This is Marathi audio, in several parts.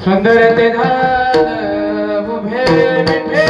सुंदर ते धान उभे विठे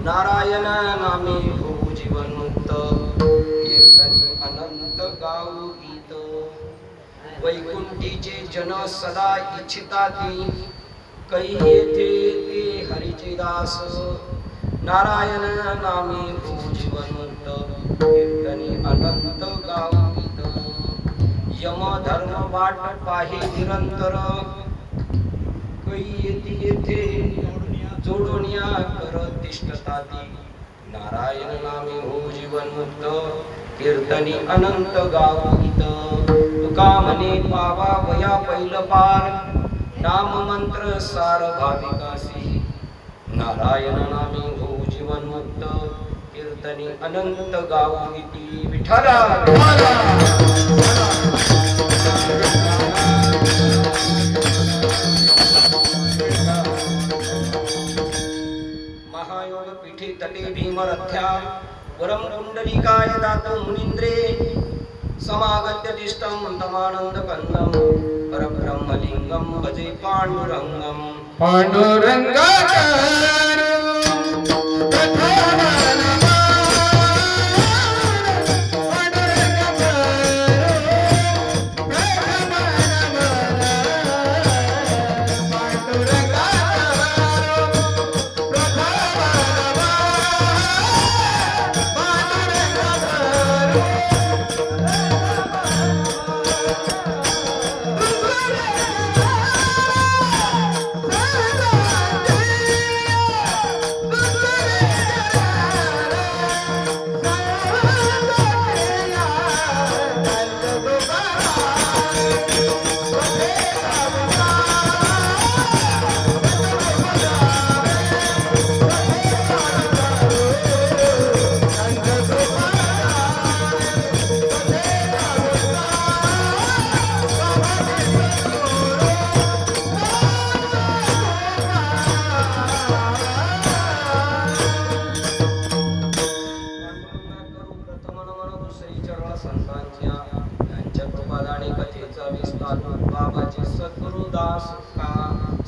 नारायण नामे होऊ जीवन मुक्त कीर्तनी अनंत गाऊ गीत वैकुंठीचे जन सदा इच्छिता ती कै येथे ते हरीचे दास नारायण नामे होऊ जीवन मुक्त कीर्तनी अनंत गाऊ गीत यम धर्म वाट पाहे निरंतर कै येथे जोडुनिया कर तिष्ठताती नारायण नामे हो जीवन मुक्त कीर्तनी अनंत गाव गीत तुका म्हणे पावा वया पैल पार नाम मंत्र सार भाविकासी नारायण नामे हो जीवन मुक्त कीर्तनी अनंत गाव गीती विठ्ठला महायोग पीठे तटे भीमरथ्या वरम कुंडलिकाय दातो मुनींद्रे समागत्य तिष्ठं तमानंद कंदम परब्रह्मलिंगम भजे पांडुरंगम पांडुरंगा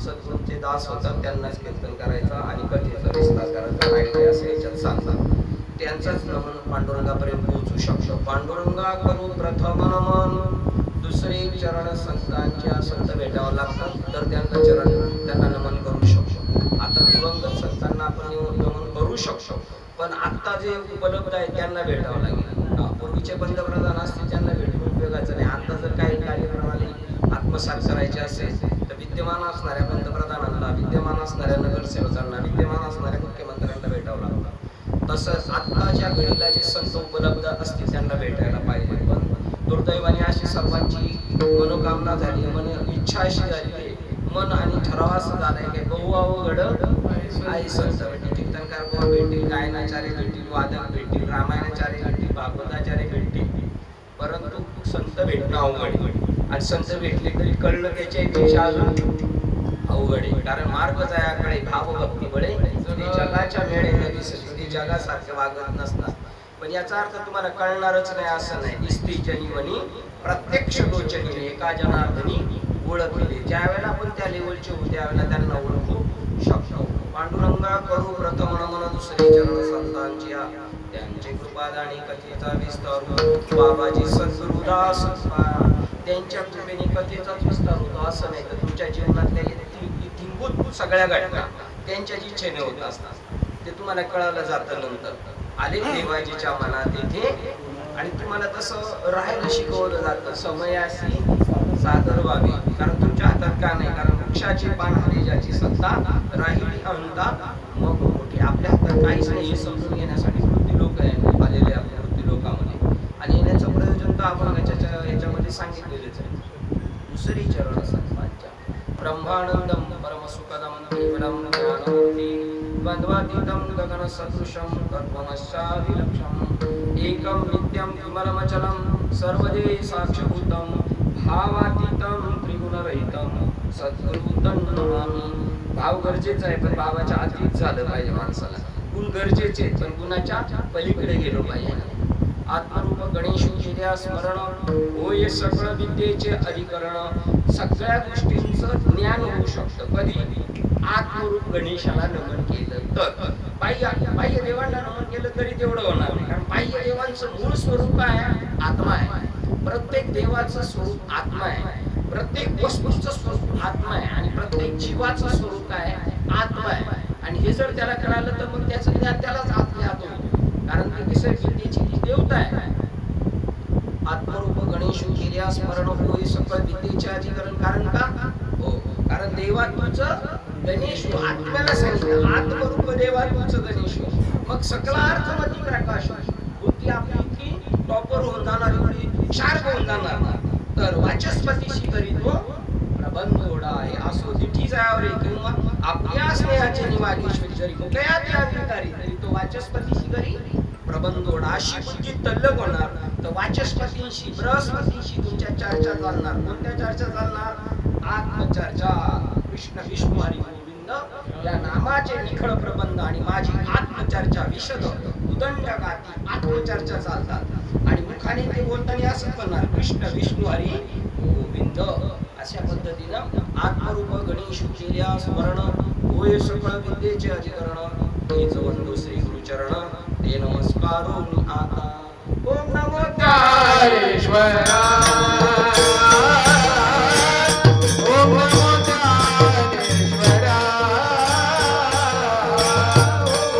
सद्गुरूंचे दास होतात त्यांनाच कीर्तन करायचा आणि कथेचा विस्तार करायचा नाही असे याच्यात सांगतात त्यांचाच नमन पांडुरंगापर्यंत पोहोचू शकतो पांडुरंगा करू प्रथम नमन दुसरे चरण संतांच्या संत भेटावं लागतात तर त्यांना नमन करू शकतो आता दिवंगत संतांना आपण नमन करू शकतो पण आता जे उपलब्ध आहे त्यांना भेटावं लागेल पूर्वीचे पंतप्रधान असते त्यांना भेटून उपयोगाचं नाही आता जर काही कार्यप्रणाली आत्मसात करायचे असेल तर विद्यमान असणाऱ्या पंतप्रधानांना विद्यमान असणाऱ्या नगरसेवकांना विद्यमान असणाऱ्या मुख्यमंत्र्यांना भेटावं लागतं तसंच आत्ताच्या घडीला जे संत उपलब्ध असतील त्यांना भेटायला पाहिजे पण दुर्दैवाने अशी सर्वांची मनोकामना झाली मन इच्छा अशी झाली मन आणि ठराव असं झालंय की बहु अवघड आई संत भेटतील कीर्तनकार बुवा भेटतील गायनाचार्य भेटतील वादक भेटतील रामायणाचार्य भेटतील भागवताचार्य भेटतील परंतु संत भेटणं अवघड आणि संत भेटले तरी कळलं त्याच्यापेक्षा अजून अवघड आहे कारण मार्ग जयाकडे भावभक्ती बळे ते जगाच्या मेळेने दिसत ते जगासारखे वागत नसतात पण याचा अर्थ तुम्हाला कळणारच नाही असं नाही दिसती जनीवनी प्रत्यक्ष गोचरी एका जनार्दनी ओळखले ज्या वेळेला आपण त्या लेवलचे होऊ त्यावेळेला त्यांना ओळखू शकतो पांडुरंगा करू प्रथम नमन दुसरे चरण संतांची त्यांचे कृपादानी कथेचा विस्तार बाबाजी सद्गुरुदास त्यांच्या कृपेने कथेचाच विस्तार होतो असं नाही तर तुमच्या जीवनातल्या इतिंभूत सगळ्या घटना त्यांच्या इच्छेने होत असतात ते तुम्हाला कळालं जातं नंतर आले देवाजीच्या मनात येथे आणि तुम्हाला तसं राहायला शिकवलं जातं समयाशी सादर व्हावे कारण तुमच्या हातात का नाही कारण वृक्षाची पान हरी ज्याची सत्ता राहिली अहंता मग मोठी आपल्या हातात काहीच नाही हे समजून घेण्यासाठी वृत्ती लोक आलेले आपल्या वृत्ती लोकांमध्ये आणि येण्याचं प्रयोजन तर आपण याच्यामध्ये सांगितलेलेच आहे दुसरी चरण संतांच्या ब्रह्मानंदम परमसुखदम केवलम ज्ञानमूर्ती द्वंद्वातीतं गगन सदृशं तत्त्वमस्याविलक्षणम् एकं नित्यं विमलमचलं सर्वदे साक्षभूतं भावातीतं त्रिगुणरहितं सद्गुरुतं नमामि भाव गरजेचा आहे पण भावाच्या अतीत झालं पाहिजे माणसाला गुण गरजेचे पण गुणाच्या पलीकडे गेलो पाहिजे आत्मरूप गणेश केल्या स्मरण होय सगळं विद्येचे अधिकरण सगळ्या गोष्टींचं ज्ञान होऊ शकतं कधी आत्मरूप गणेशाला नमन केलं तर बाह्य देवांना नमन केलं तरी तेवढं होणार नाही, कारण बाह्य देवांचं मूळ स्वरूप काय आहे? आत्मा आहे. प्रत्येक देवाचं स्वरूप आत्मा आहे, प्रत्येक वस्तूचं स्वरूप आत्मा आहे आणि प्रत्येक जीवाचं स्वरूप काय आहे? आत्मा आहे. आणि हे जर त्याला कळालं तर मग त्याचं ज्ञान त्यालाच आत्म्यात होईल, कारण ते कसं विद्येची देवता आहे. आत्मरूप गणेश केल्या स्मरण होई सकळ विद्येचे अधिकरण. कारण का? हो, कारण देवा तुझं गणेश आत्म्याला सांगितलं, आत्मरूप देवा तुझं गणेश. मग सकला अर्थमती प्रकाश बुद्धी आपली इतकी टॉपर होऊन जाणार, एवढी शार्प होऊन जाणार ना, तर वाचस्पतीशी करी तो प्रबंध ओढा आहे असो दिठी जायावर किंवा आपल्या स्नेहाचे निवागेश्वरी जरी मुकयात यावी तरी तो वाचस्पतीशी करी प्रबंध ओढा. अशी बुद्धी तल्लक होणार तर वाचस्पतींशी बृहस्पतींशी तुमच्या चर्चा चालणार. कोणत्या चर्चा चालणार? आत्मचर्चा. कृष्ण विष्णू हरी गोविंद या नामाचे निखळ प्रबंध आणि माझी आत्मचर्चा विशद उदंड गाती आत्मचर्चा चालतात. आणि मुखाने ते बोलताना असं म्हणणार कृष्ण विष्णू हरी गोविंद. अशा पद्धतीनं आत्मरूप गणेश केल्या स्मरण होय सकळ विद्येचे अधिकरण. ते जवळ श्री गुरुचरण ते नमस्कार आता. ओम नमो ज्ञानेश्वरा. ओम नमो ज्ञानेश्वरा.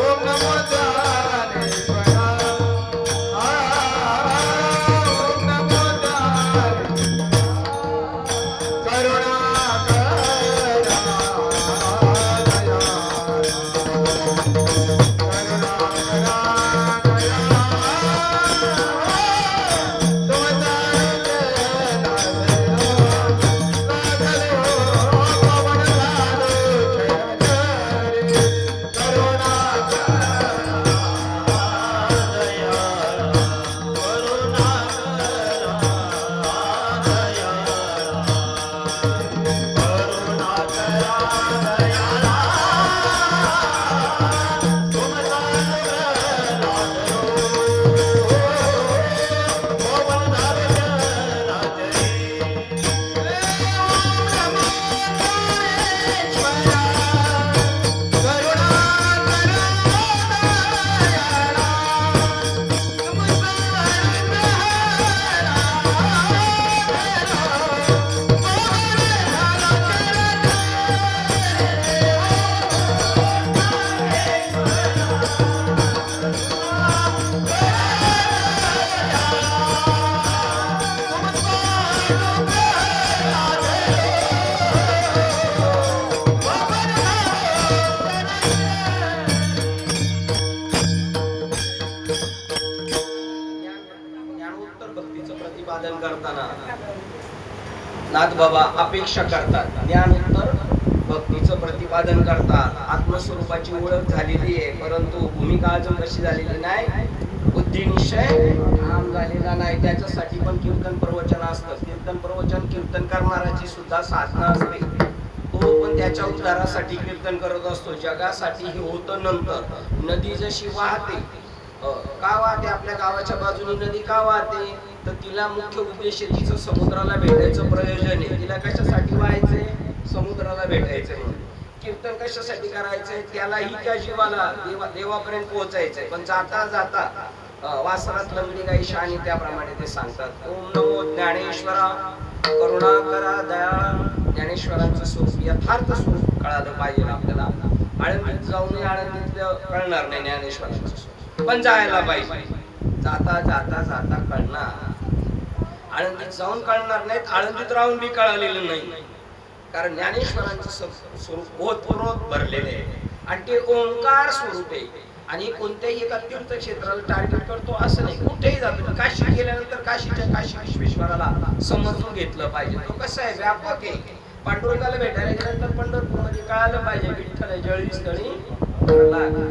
ओम नमो ज्ञानेश्वरा. ओम नमो ज्ञानेश्वरा. प्रतिपादन करताना नाथ बाबा अपेक्षा करतात. ज्ञानोत्तर भक्तीचं प्रतिपादन करतात. आत्मस्वरूपाची ओळख झालेली आहे, परंतु भूमिका अजून कशी झालेली नाही, बुद्धी निश्चय ठाम झालेला नाही. त्याच्यासाठी पण कीर्तन प्रवचन असतं. कीर्तन प्रवचन कीर्तन करणाऱ्याची सुद्धा साधना असते. तो पण त्याच्या उद्धारासाठी कीर्तन करत असतो. जगासाठी हे होतं नंतर. नदी जशी वाहते, का वाहते? आपल्या गावाच्या बाजूने नदी का वाहते? तर तिला मुख्य उद्देश तिचं समुद्राला भेटायचं प्रयोजन आहे. तिला कशासाठी व्हायचंय? समुद्राला भेटायचंय. म्हणून कीर्तन कशासाठी करायचंय? त्यालाही त्या जीवाला देवापर्यंत पोहोचायचंय. पण जाता जाता वासरात लंगडी गाई शहाणी, त्याप्रमाणे ते सांगतात. ओम नमो ज्ञानेश्वरा करुणा करा दया. ज्ञानेश्वरांचं स्वरूप यथार्थ स्वरूप कळालं पाहिजे आपल्याला. आळंदीत जाऊन आळंदीतलं कळणार नाही ज्ञानेश्वरांचं स्वरूप, पण जायला पाहिजे. जाता जाता जाता कळणार. आळंदीत जाऊन कळणार नाहीत, आळंदीत राहून बी कळालेलं नाही. कारण ज्ञानेश्वरांचं स्वरूप ओतप्रोत भरलेले आहे आणि ते ओंकार स्वरूप आहे. आणि कोणत्याही एका तीर्थक्षेत्राला टार्गेट करतो असं नाही. कुठेही जातो, काशी गेल्यानंतर काशीच्या काशी विश्वेश्वराला समजून घेतलं पाहिजे. तो कसं आहे? व्यापक आहे. पांडुरंगाला भेटायला गेल्यानंतर पंढरपूरमध्ये कळालं पाहिजे विठ्ठल जळी स्थळी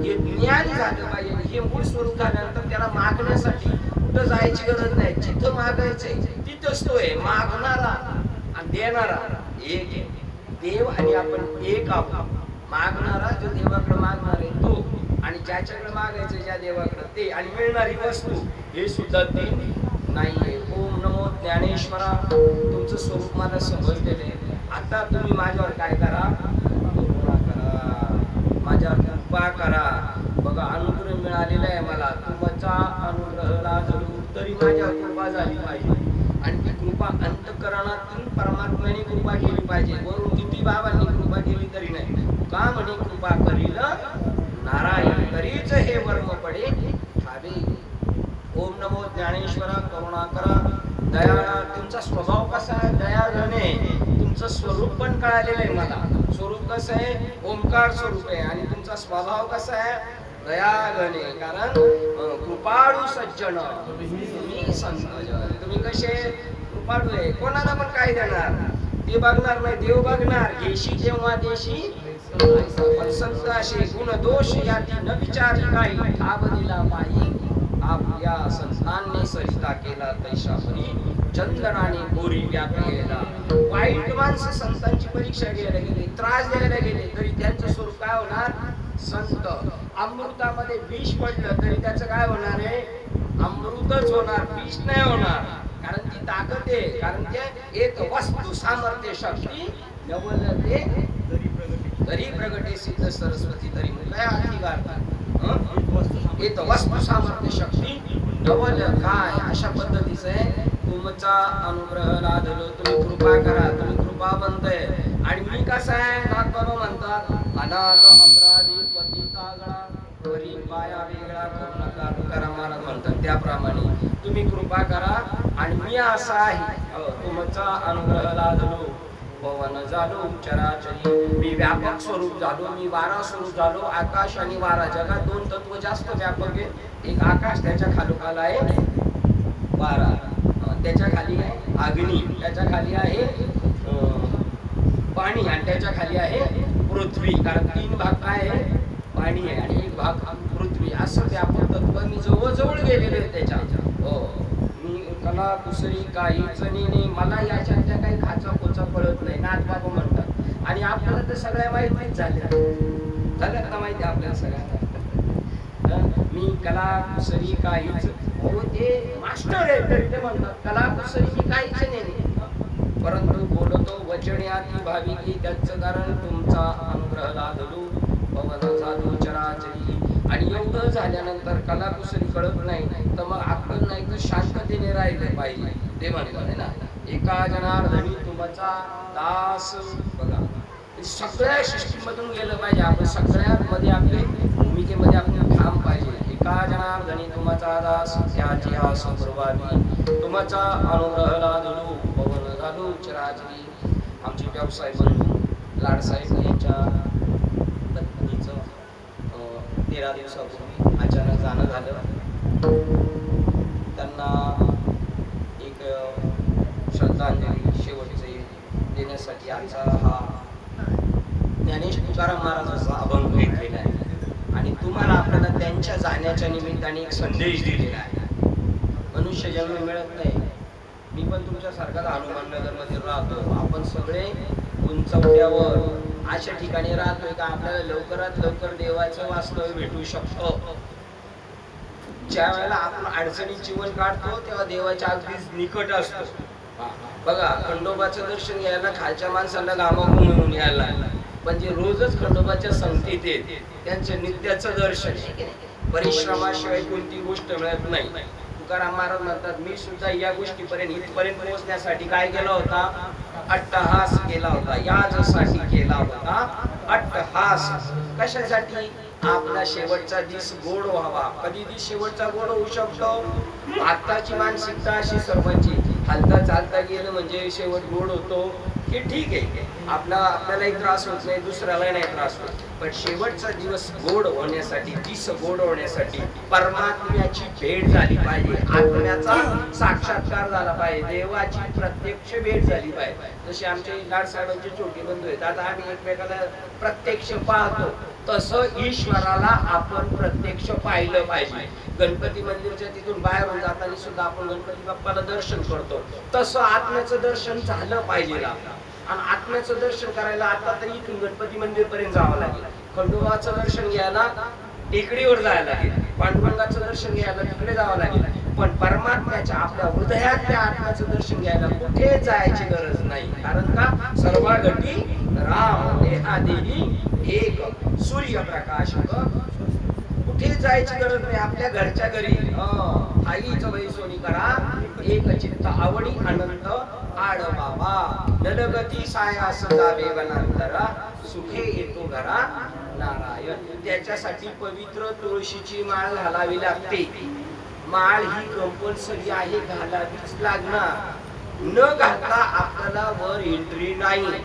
हे ज्ञान झालं पाहिजे. हे मूळ स्वरूप झाल्यानंतर त्याला मागण्यासाठी कुठं जायची गरज नाही. जिथं मागायचंय तिथंच तो आहे. मागणारा आणि देणारा एक आहे. देव आणि आपण एक आहोत. मागणारा जो देवाकडे मागणार आहे तो, आणि ज्याच्याकडे मागायचं ज्या देवाकडे ते, आणि मिळणारी वस्तू हे सुद्धा ते नाहीये. ओम नमो ज्ञानेश्वरा. तुमचं स्वरूप मला समजलेलं आहे. आता तुम्ही माझ्यावर काय करा? करुणा करा माझ्या कृपा करा. बघा अनुग्रह मिळालेला आहे मला, तुमचा अनुग्रह लाजलो तरी माझ्या कृपा झाली पाहिजे. आणि ती कृपा अंतःकरणातून परमात्म्याने कृपा केली पाहिजे. वरून किती बाबांनी कृपा केली तरी नाही. का म्हणे कृपा करील नारायण तरीच हे वर्म पडे ठावे. ओम नमो ज्ञानेश्वरा करुणाकरा दयाळा. तुमचा स्वभाव कसा आहे? दयाळने. तुमचं स्वरूप पण कळालेलं आहे मला. स्वरूप कसं आहे? ओंकार स्वरूप आहे. आणि तुमचा स्वभाव कसा आहे? दयाळने. कारण कृपाळू सज्जन तुम्ही संत जन. तुम्ही कसे कृपाळू आहे. कोणाला पण काय देणार ते बघणार नाही, देव बघणार. घेशी जेव्हा देशी पण संत असे गुण दोष याची न विचारी काही ठाव दिला पायी. आपल्या संतांनी सरिता केला तैशा परी चंद्रनाने गोरी व्यापलेला. वाईट माणसं संतांची परीक्षा घ्यायला गेले, त्रास द्यायला गेले तरी त्यांचं स्वरूप काय होणार? संत. अमृतामध्ये विष पडलं तरी त्याचं काय होणार आहे? अमृतच होणार, विष नाही होणार. कारण ती ताकद आहे. कारण ते एक वस्तू सामर्थ्य शक्ती नवलते तरी प्रगटे सिद्ध सरस्वती तरी मुलगा अधिकार. एक वस्तू सामर्थ्य शक्ती नवल काय अशा पद्धतीचं आहे. तुमचा अनुग्रह लादलो, तुम्ही कृपा करा, तुम्ही कृपावंत आहे. आणि मी कसा आहे? नाथबाबा म्हणतात अनाथ अपराधी पतितागळा वरी पाया वेगळा करू नका. तुकाराम महाराज म्हणतात त्याप्रमाणे तुम्ही कृपा करा. आणि मी असा आहे. तुमचा अनुग्रह लादलो पवन झालो चराचरी. मी व्यापक स्वरूप झालो, मी वारा स्वरूप झालो. आकाश आणि वारा जगात दोन तत्व जास्त व्यापक आहे. एक आकाश, त्याच्या खालोखाल आहे वारा, त्याच्या खाली आहे अग्नी, त्याच्या खाली आहे पाणी आणि त्याच्या खाली आहे पृथ्वी. कारण तीन भाग काय आहे? पाणी आहे आणि एक भाग पृथ्वी. असं व्यापक तत्व मी जवळजवळ गेलेलो आहे त्याच्या. हो, मी कला कुसरी काहीच नाही, मला याच्यातल्या काही खाचा खोचा कळत नाही. नाथबाबा म्हणतात. आणि आपल्याला तर सगळ्या माहितीच झाल्या ना, माहिती आपल्याला सगळ्यांना. मी कला कुसरी काहीच, हो ते मास्टर आहे तरी ते म्हणतात कला कुसरी मी काहीच नाही, परंतु बोलतो वचने अति भाविकी. त्याचं कारण तुमचा अनुग्रह लादलो पवन झालो चराचरी. आणि एवढं झाल्यानंतर कलाकुसरी कळत नाही तर मग आपण नाही तर शांततेने राहिले पाहिजे. ते म्हणतात ना एका जनार्दनी तुमचा दास. बघा सगळ्या सृष्टीमधून गेलं पाहिजे आपण. सगळ्यात मध्ये आपले भूमिकेमध्ये आपण ठाम पाहिजे. एका जनार्दनी तुमचा दास त्याची हा संप्रभावी. तुमचा अनुग्रह लादलो पवन झालो चराचरी. आमचे व्यवसाय बंधू लाडसाहेब यांच्या पत्नीचं 13 दिवसापूर्वी अचानक जाणं झालं. त्यांना एक श्रद्धांजली शेवटचे देण्यासाठी आजचा हा ज्ञानेश तुकाराम महाराजांचा अभंग घेतलेला आहे. आणि तुम्हाला आपल्याला त्यांच्या जाण्याच्या निमित्ताने एक संदेश दिलेला आहे. मनुष्य जन्म मिळत नाही. मी पण तुमच्यासारखा हनुमाननगरमध्ये राहतो. आपण सगळे उंचवट्यावर अशा ठिकाणी राहतोय का आपल्याला लवकरात लवकर देवाचं वास्तव्य भेटू शकतो. ज्या वेळेला आपण अडचणीत जीवन काढतो तेव्हा देवाच्या अगदीच निकट असतो. बघा खंडोबाचं दर्शन घ्यायला खालच्या माणसाला घामाघूम म्हणून यायला, पण जे रोजच खंडोबाच्या संगतीत येते त्यांचं नित्याचं दर्शन. परिश्रमाशिवाय कोणती गोष्ट मिळत नाही. तुकाराम महाराज म्हणतात मी सुद्धा या गोष्टीपर्यंत इथपर्यंत पोहोचण्यासाठी काय केला होता? अट्टहास केला होता. यासाठी केला होता अट्टहास. कशासाठी? आपला शेवटचा दिस गोड व्हावा. कधी दिस शेवटचा गोड होऊ शकतो? आताची मानसिकता अशी सर्वांची, हालता चालता गेलं म्हणजे शेवट गोड होतो की ठीक आहे, आपल्यालाही त्रास होत नाही, दुसऱ्यालाही नाही त्रास होत. पण शेवटचा दिवस गोड होण्यासाठी, दिस गोड होण्यासाठी परमात्म्याची भेट झाली पाहिजे. आत्म्याचा साक्षात्कार झाला पाहिजे. देवाची प्रत्यक्ष भेट झाली पाहिजे. जसे आमचे लाडसाहेबांचे छोटे बंधू आहेत, आता आम्ही एकमेकाला प्रत्यक्ष पाहतो, तसं ईश्वराला आपण प्रत्यक्ष पाहिलं पाहिजे. गणपती मंदिरच्या तिथून बाहेरून जाताना सुद्धा आपण गणपती बाप्पाला दर्शन करतो, तसं आत्म्याचं दर्शन झालं पाहिजे. आणि आत्म्याचं दर्शन करायला आता तरी इथून गणपती मंदिर पर्यंत जावं लागेल. खंडोबाचं दर्शन घ्यायला टेकडीवर जायला लागेल. पांडुरंगाचं दर्शन घ्यायला तिकडे जावं लागेल. पण परमात्म्याच्या आपल्या हृदयातल्या आत्म्याचं दर्शन घ्यायला कुठे जायची गरज नाही. कारण का? सर्व घटी राम देहा देवी एक सूर्यप्रकाश कुठे जायची गरज नाही, आपल्या घरच्या घरी आईचं वै सोनी करा, एक चित्त आवडी अनंत आड बाबा, नलगती साया सदा वेवनांतरा, सुखे येतो घरा नारायण. त्याच्यासाठी पवित्र तुळशीची माळ घालावी लागते. माळ ही कंपल्सरी आहे, घालावीच लागणार. न घालता आपल्याला वर एंट्री नाही.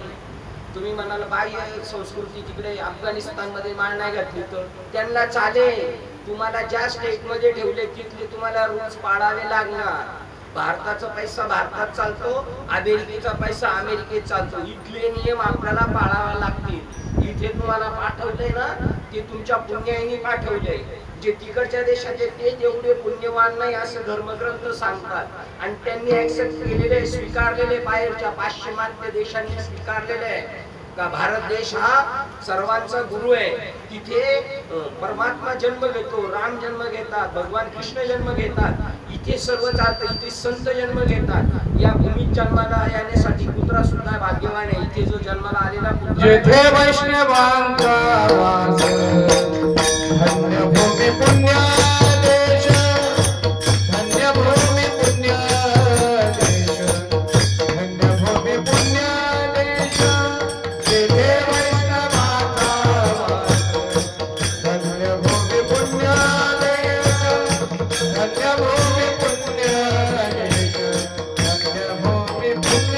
तुम्ही म्हणाल बाह्य संस्कृती तिकडे अफगाणिस्तान मध्ये माळ नाही घातली तर त्यांना चालेल. तुम्हाला ज्या स्टेट मध्ये ठेवले तिथले तुम्हाला रूल्स पाळावे लागणार. भारताचा पैसा भारतात चालतो, अमेरिकेचा पैसा अमेरिकेत चालतो. इथले नियम आपल्याला पाळावे लागतील. इथे तुम्हाला पाठवलंय ना, ते तुमच्या पुण्याईने पाठवलंय. जे तिकडच्या देशाचे ते तेवढे पुण्यवान नाही असं धर्मग्रंथ सांगतात. आणि त्यांनी ऍक्सेप्ट केलेले, स्वीकारलेले, बाहेरच्या पाश्चिमात्य देशांनी स्वीकारलेले आहे का भारत देश हा सर्वांचा गुरु आहे. तिथे परमात्मा जन्म घेतो, राम जन्म घेतात, भगवान कृष्ण जन्म घेतात. इथे सर्व चालतं. इथे संत जन्म घेतात. या भूमीत जन्माला येण्यासाठी कुत्रा सुद्धा भाग्यवान आहे. इथे जो जन्माला आलेला कुत्रा, जेथे वैष्णवांचा वास, धन्य भूमी पुण्य देश, धन्य भूमी पुण्य देश, धन्य भूमी पुण्य देश. जेथे वैष्णवांचा वास, धन्य भूमी पुण्य देश, धन्य भूमी पुण्य देश, धन्य भूमी पुण्य.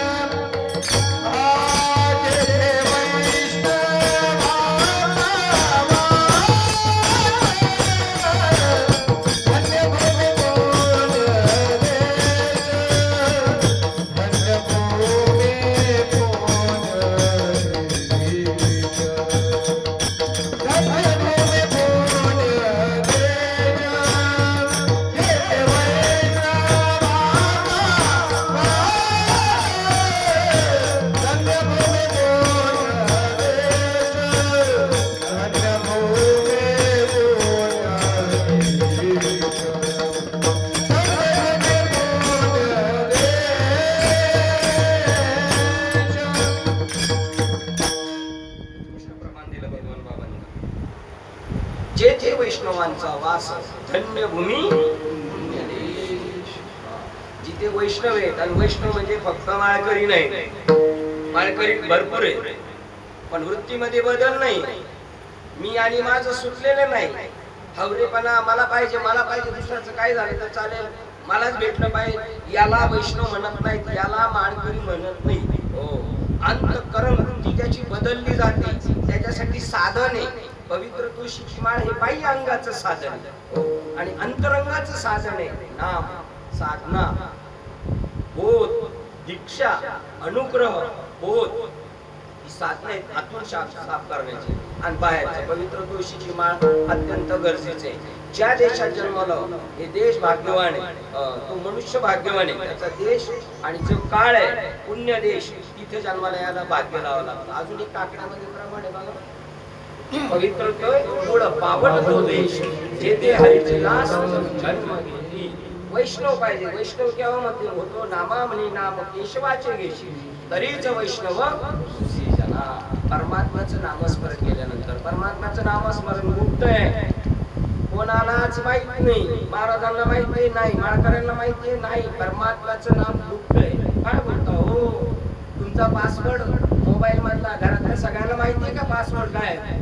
जेथे वैष्णवांचा वास, धन्य भूमी पुण्य देश. जिथे वैष्णव आहेत, आणि वैष्णव म्हणजे फक्त माळकरी नाही. माळकरी भरपूर आहे, पण वृत्तीमध्ये बदल नाही. मी आणि माझं सुटलेलं नाही. हवरेपणा मला पाहिजे, मला पाहिजे, दुसऱ्याचं काय झालं तर चालेल, मलाच भेटलं पाहिजे, याला वैष्णव म्हणत नाहीत, याला माळकरी म्हणत नाही. हो, अंतःकरण वृत्ती त्याची बदलली जाते. त्याच्यासाठी साधन आहे. पवित्र तुळशीची माळ हे बाह्य अंगाचं साधन आहे आणि अंतरंगाचं साधन आहे. नाम, साधना, बोध, दीक्षा, अनुग्रह, बोध ही साधनं आहेत आतून साफ करण्याची. आणि बाहेरचं पवित्र तुळशीची माळ अत्यंत गरजेचे आहे. ज्या देशात जन्मलं हे देश भाग्यवान आहे, तो मनुष्य भाग्यवान आहे. त्याचा देश आणि जो काळ आहे पुण्य देश, तिथे जन्माला यायला भाग्य लावावं लागतं. अजून एक काकड्यामध्ये प्रमाण आहे बघा, पवित्र मूळ पावन तो देश, जेथे हरीचे लास जन्म घेतली. वैष्णव पाहिजे. वैष्णव केव्हा मध्ये होतो, नामा म्हणे नाम केशवाचे घेशी, तरीच वैष्णव जना. परमात्म्याचं नामस्मरण केल्यानंतर, परमात्म्याचं नामस्मरण गुप्त आहे, कोणालाच माहित नाही. महाराजांना माहिती नाही, माळकऱ्यांना माहिती नाही. परमात्म्याचं नाम गुप्त आहे. काय बोलता हो, तुमचा पासवर्ड मोबाईल मधला घरातल्या सगळ्यांना माहिती आहे का पासवर्ड काय आहे?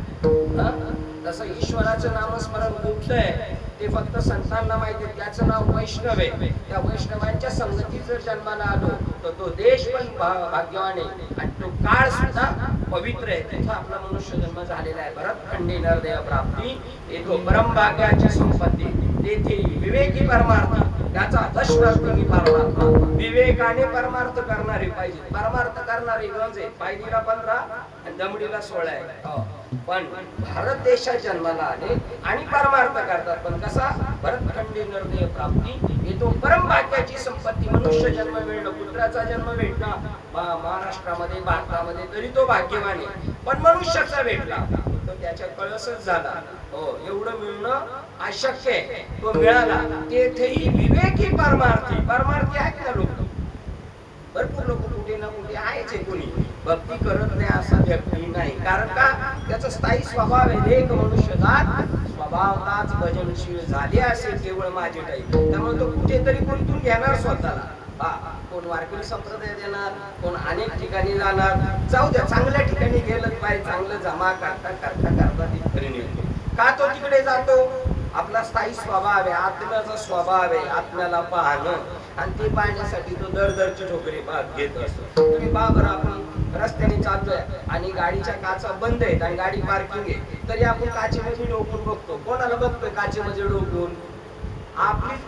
तसं ईश्वराचं नामस्मरण गुप्त आहे, ते फक्त संतांना माहिती आहे. त्याचं नाव वैष्णव आहे. त्या वैष्णवांच्या संगतीत जर जन्माला आलो तर तो देश पण भाग्यवान आहे आणि तो काळ सुद्धा पवित्र आहे. तिथं आपला मनुष्य जन्म झालेला आहे. भरतखंडी नरदेह प्राप्ती, येतो परमभाग्याची संपत्ती. तेथे विवेकी परमार्थ, त्याचा दशवर्षी परमात्मा. विवेकाने परमार्थ करणारे पाहिजे. परमार्थ करणारे गंज आहे, पायलीला 15 आणि दमडीला 16 आहे. पण भारत देशात जन्माला आले आणि परमार्थ करतात. पण कसा? भरतखंडी नरदेह प्राप्ती, येतो परमभाग्याची संपत्ती. मनुष्य जन्म मिळणं, पुत्राचा जन्म भेटणं महाराष्ट्रामध्ये, भारतामध्ये तरी तो भाग्यवान आहे. पण मनुष्याचा भेटला तो त्याच्या कळसच झाला. हो, एवढं मिळणं अशक्य आहे. तो मिळाला. तेथेही विवेकी परमार्थी. परमार्थी आहेत ना लोक, भरपूर लोक कुठे ना कुठे आहेच आहे, कोणी भक्ती करत नाही असा व्यक्ती नाही. कारण का त्याचा स्थायी स्वभाव आहे, एक मनुष्यजात स्वभावताच भजनशील झाले असेल केवळ माझे काही, त्यामुळे तो कुठेतरी गुंतून घेणार स्वतःला. कोण वारकरी संप्रदाय देणार, कोण अनेक ठिकाणी जाणार. जाऊ द्या, चांगल्या ठिकाणी गेलं पाहिजे, चांगलं जमा करता करता करता तिथपर्यंत येतो. का तो तिकडे जातो? आपला स्थायी स्वभाव आहे, आत्म्याचा स्वभाव आहे आत्म्याला पाहणं, आणि ते पाहण्यासाठी तो दरदरची ठोकरी घेत असतो. तुम्ही पहा बरं, आपण रस्त्याने चालतोय आणि गाडीच्या काचा बंद आहेत आणि गाडी पार्किंग आहे, तरी आपण काचेमध्ये डोकून बघतो. कोणाला बघतोय काचेमध्ये डोकून? आपलीच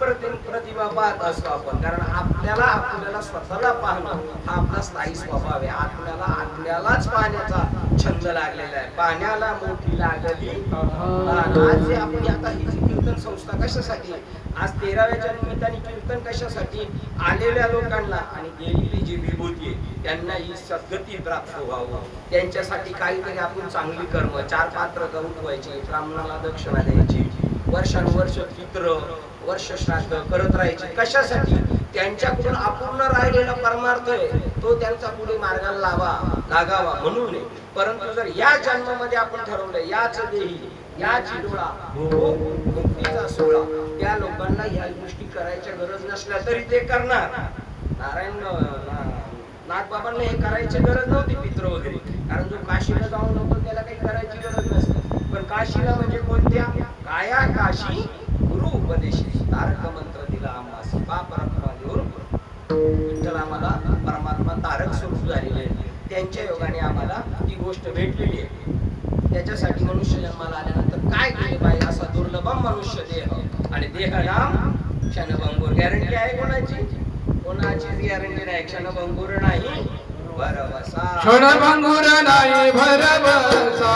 प्रतिमा पाहत असतो आपण. कारण आपल्याला स्वतःला पाहणं हा आपला स्थायी स्वभाव आहे. आत्म्यालाच पाहण्याचा छंद लागलेला आहे. पाहण्याला मोठी लागली. आज जे आपण आता ही जी कीर्तन संस्था कशासाठी, आज 13व्याच्या निमित्ताने कीर्तन कशासाठी, आलेल्या लोकांना आणि गेलेली जी विभूती आहे त्यांना ही सद्गती प्राप्त व्हावं, त्यांच्यासाठी काहीतरी आपण चांगली कर्म, 4 पात्र उठवायची, ब्राह्मणाला दक्षिणा द्यायची, वर्षानुवर्ष पित्र वर्ष श्राद्ध करत राहायचे. कशासाठी? त्यांच्याकडून अपूर्ण राहिलेला परमार्थ आहे तो त्यांचा पुढे मार्गाला लागावा म्हणून. परंतु जर या जन्मामध्ये आपण ठरवलं याच देही याच डोळा मुक्तीचा सोहळा, त्या लोकांना या गोष्टी करायच्या गरज नसल्या तरी ते करणार. नाथबाबांना हे करायची गरज नव्हती पित्र वगैरे, कारण जो काशीला जाऊन होतो त्याला काही करायची गरज नसते. पण काशीला म्हणजे कोणत्या? काया काशी गुरु उपदेशी, तारक मंत्र दिला आम्हास, परमात्मा देऊन विठ्ठल आम्हाला परमात्मा तारक स्वरूप झालेले आहे. त्यांच्या योगाने आम्हाला ती गोष्ट भेटलेली आहे. त्याच्यासाठी मनुष्य जन्माला आल्यानंतर काय केले पाहिजे? असा दुर्लभ मनुष्य देह, आणि देह नाम क्षणभंगुर. गॅरंटी आहे कोणाची? कोणाची गॅरंटी नाही. क्षणभंगुर नाही भरवसा, क्षणभंगुर नाही भरवसा.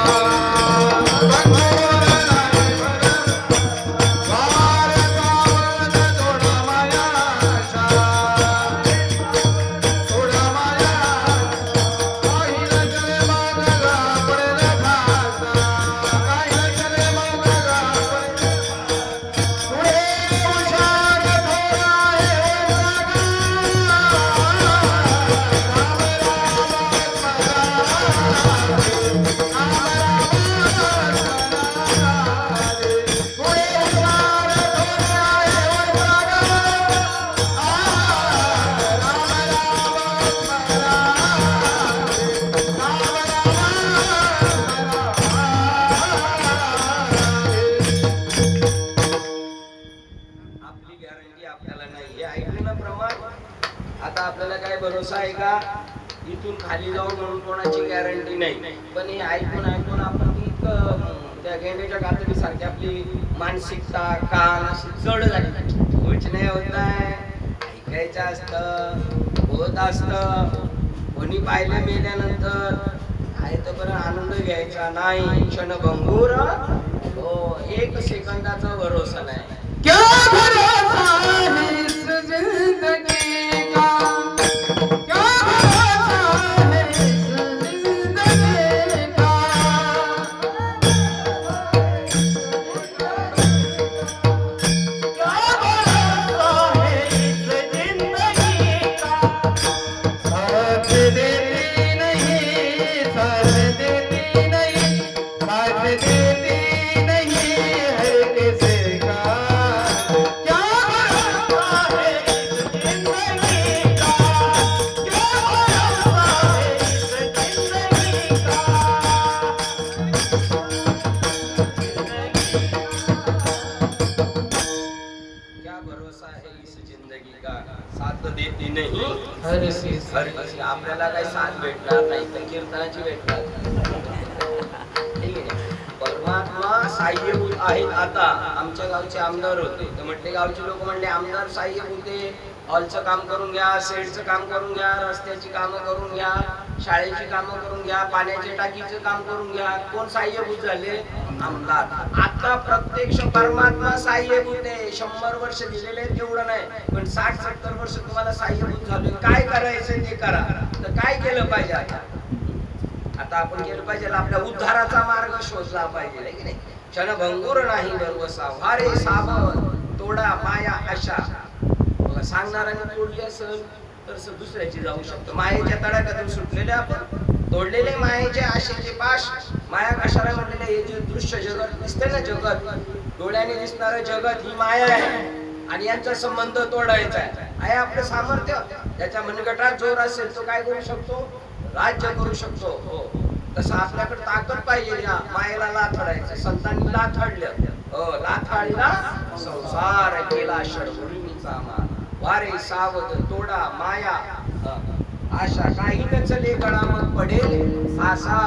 भरोसा आहे का? इथून खाली जाऊन म्हणून कोणाची गॅरंटी नाही. पण हे ऐकून आपण त्या गेंड्याच्या गातडी सारखी आपली मानसिकता कान अशी जड झाली. कुछ नाही होत आहे, ऐकायचं असतं, होत असतं. कोणी पाहिलं मेल्यानंतर आहे तर बरं आनंद घ्यायचा नाही. क्षणभंगुर हो, 1 सेकंदाचा भरोसा नाही. क्या भरोसा है इस जिंदगी का, क्या भरोसा है इस जिंदगी का, क्या भरोसा है इस जिंदगी का. साथ देती नहीं, साथ देती नहीं, साथ देती नहीं है किसी का. क्या भरोसा है इस जिंदगी का, क्या भरोसा है इस जिंदगी का. क्या भरोसा है इस जिंदगी का, साथ देती नहीं हर किसी. हर किसी. आपल्याला काही साथ भेटणार नाही पण कीर्तनाची भेटणार. ठीक आहे. परमात्मा सहाय्यभूत आहेत. आता आमच्या गावचे आमदार होते तर म्हटले, गावचे लोक म्हणले आमदार सहाय्यभूत आहे, हॉलचं काम करून घ्या, शेडचं काम करून घ्या, रस्त्याची कामं करून घ्या, शाळेची कामं करून घ्या, पाण्याच्या टाकीचं काम करून घ्या. कोण सहाय्यभूत झाले? आमदार. आता प्रत्यक्ष परमात्मा सहाय्यभूत आहे. 100 वर्ष दिलेले तेवढं नाही, पण 60-70 वर्ष तुम्हाला सहाय्यभूत झाले. काय करायचं ते करा. तर काय केलं पाहिजे? आता आपण केलं पाहिजे, आपल्या उद्धाराचा मार्ग शोधला पाहिजे की नाही. क्षणभंगुर नाही भरवसा, वारे सावध तोडा माया आशा. सांगणाऱ्याने तोडली असेल तर दुसऱ्याची जाऊ शकतो. मायेच्या तडाख्यातून सुटलेले आपण, तोडलेले मायेचे आशेचे पाश. माया कशाला म्हणलेले? हे जे दृश्य जगत दिसते ना, जगत डोळ्याने दिसणारं जगत ही माया आहे आणि यांचा संबंध तोडायचा आहे आपलं सामर्थ्य. त्याच्या मनगटात जोर असेल तो काय करू शकतो? राज्य करू शकतो. हो, तसं आपल्याकडे ताकद पाहिजे या मायेला लाथाडायचं. संतांनी लाथाडलं. लाथाडीला संसार केला षडभूमीचा मान. वारे सावध तोडा माया आशा, काही नचले गळा मग पडेल आसा.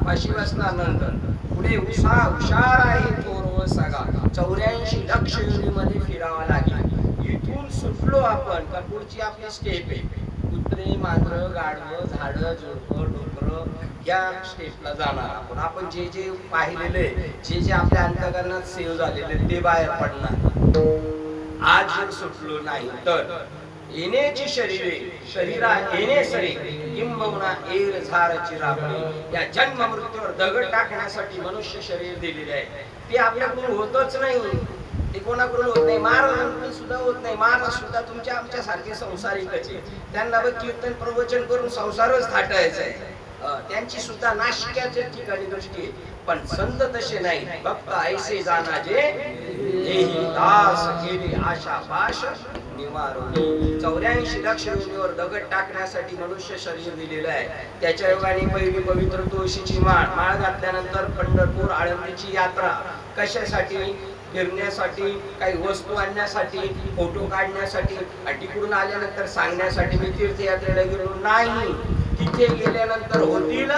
पाशी बसणार नंतर पुढे हुशार आहे थोर सगा. 84 लक्ष योनीमध्ये फिरावा लागेल. इथून सुटलो आपण का पुढची आपली स्टेप आहे. कुत्रे मांजर गाढवं झाडं झुडपं डोंगर या स्टेपला जाणार आपण जे जे पाहिलेले, जे आपल्या अंतःकरणात सेव्ह झालेले ते बाहेर पडणार. आज जर सुटलो नाही तर येण्याची शरीरा येणे सरे किंबहुना एर झारची राबणी. या जन्म मृत्यूवर दगड टाकण्यासाठी मनुष्य शरीर दिलेले आहे. ते आपल्याकडून होतच नाही. ते कोणाकडून होत नाही. महाराजांकडून सुद्धा होत नाही. महाराज सुद्धा तुमच्या आमच्या सारखे संसारिकच आहे. त्यांना बघ कीर्तन प्रवचन करून संसारच थाटायचा आहे. त्यांची सुद्धा नाशिकाच्या ठिकाणी दृष्टी आहे. पण संत तसे नाही. भक्त ऐसे जाना जे देही दास केले आशा पाश निवारुनी. 84 लक्ष योनीवर दगड टाकण्यासाठी मनुष्य शरीर दिलेलं आहे. त्याच्या योगाने पहिली पवित्र तुळशीची माळ घातल्यानंतर पंढरपूर आळंदीची यात्रा. कशासाठी? फिरण्यासाठी, काही वस्तू आणण्यासाठी, फोटो काढण्यासाठी आणि तिकडून आल्यानंतर सांगण्यासाठी मी तीर्थयात्रेला गेलो नाही. तिथे गेल्यानंतर होतील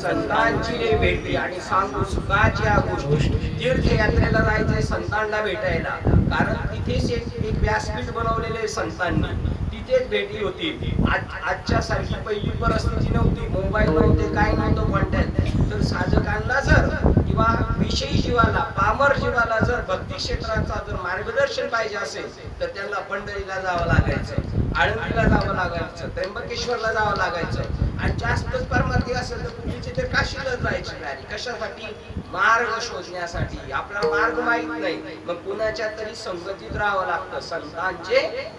संतांची भेटी आणि सांगू सुखाच्या गोष्टी. तीर्थयात्रेला जायचंय संतांना भेटायला, कारण तिथेच एक व्यासपीठ बनवलेले संतांनी. तिथेच भेटी होती. आजच्या सारखी पहिली परिस्थिती नव्हती. मोबाईल नव्हते, काय नव्हतं कॉन्टॅक्ट. तर साधकांना जर किंवा विषयी जीवाला, पामर जीवाला जर भक्ती क्षेत्राचा जर मार्गदर्शन पाहिजे असेल तर त्यांना पंढरीला जावं लागायचं, आळंदीला जावं लागायचं, त्र्यंबकेश्वरला जावं लागायचं. आणि जास्तच परमार्थी असेल तर पूर्वीचे ते काशीला जायचे नाही. कशासाठी? मार्ग शोधण्यासाठी. आपला मार्ग माहित नाही, मग कुणाच्या तरी संगतीत राहावं लागतं. संतांचे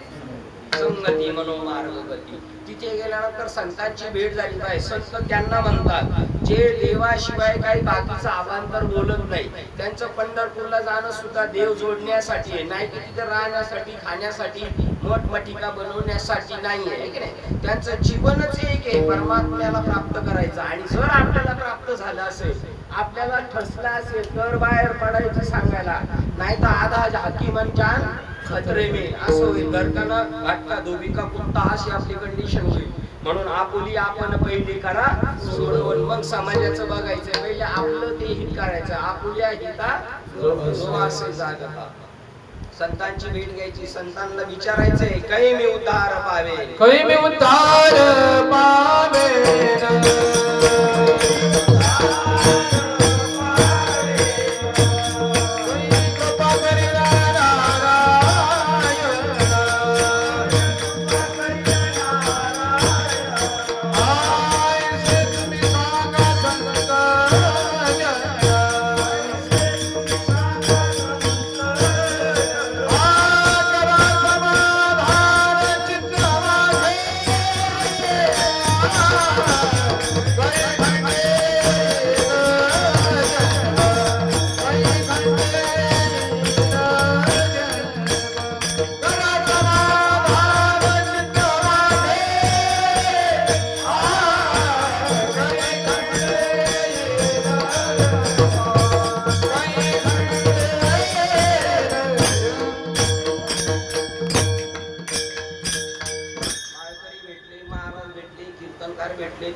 संगती मनोमार्ग गती. तिथे गेल्यानंतर संतांची भेट झाली पाहिजे. संत त्यांना म्हणतात जे देवाशिवाय काही बाकीचं अवांतर बोलत नाही. त्यांचं पंढरपूरला जाणं सुद्धा देव जोडण्यासाठी आहे, नाही की तिथे राहण्यासाठी, खाण्यासाठी, मठमठिका बनवण्यासाठी नाही आहे की नाही. त्यांचं जीवनच एक आहे, परमात्म्याला प्राप्त करायचं. आणि जर आपल्याला प्राप्त झालं असेल, आपल्याला ठसला असेल तर बाहेर पडायचं सांगायला, नाही तर आधा हाकीमन जान खतरे में असं होईल. घरकाना घाटका धोबिका कुत्ता अशी आपली कंडिशन होईल. म्हणून आपुली आपण पहिले करा सोडवून मग समाजाचं बघायचं. पहिले आपलं ते हित करायचं. आपुल्या हिता सुवासे जागता. संतांची भेट घ्यायची. संतांना विचारायचंय कै मी उद्धार पावे, कै मी उद्धार पावे.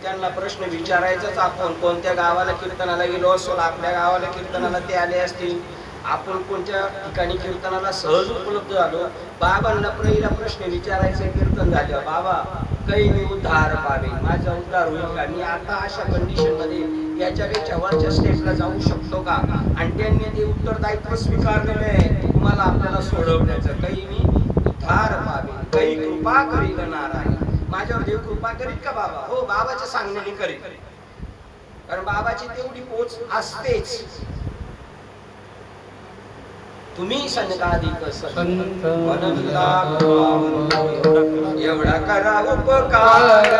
त्यांना प्रश्न विचारायचाच आपण. कोणत्या गावाला कीर्तनाला गेलो असो, आपल्या गावाला कीर्तनाला ते आले असतील, आपण कोणत्या ठिकाणी कीर्तनाला सहज उपलब्ध झालो, बाबांना पहिला प्रश्न विचारायचा कीर्तन झालं, बाबा काही मी उद्धार पावे, माझा उद्धार होईल का? मी आता अशा कंडिशन मध्ये याच्यापेक्षा वरच्या स्टेपला जाऊ शकतो का? आणि त्यांनी ते उत्तरदायित्व स्वीकारलेलं आहे तुम्हाला आपल्याला सोडवण्याचं. काही मी उद्धार पावे, काही कृपा करील नारायण. माझ्यावर देव कृपा करीत का बाबा? हो, बाबाच्या सांगण्याने करीत. कारण बाबाची तेवढी पोच असतेच. तुम्ही सनकाधिक संत वनविता एवढा करा उपकार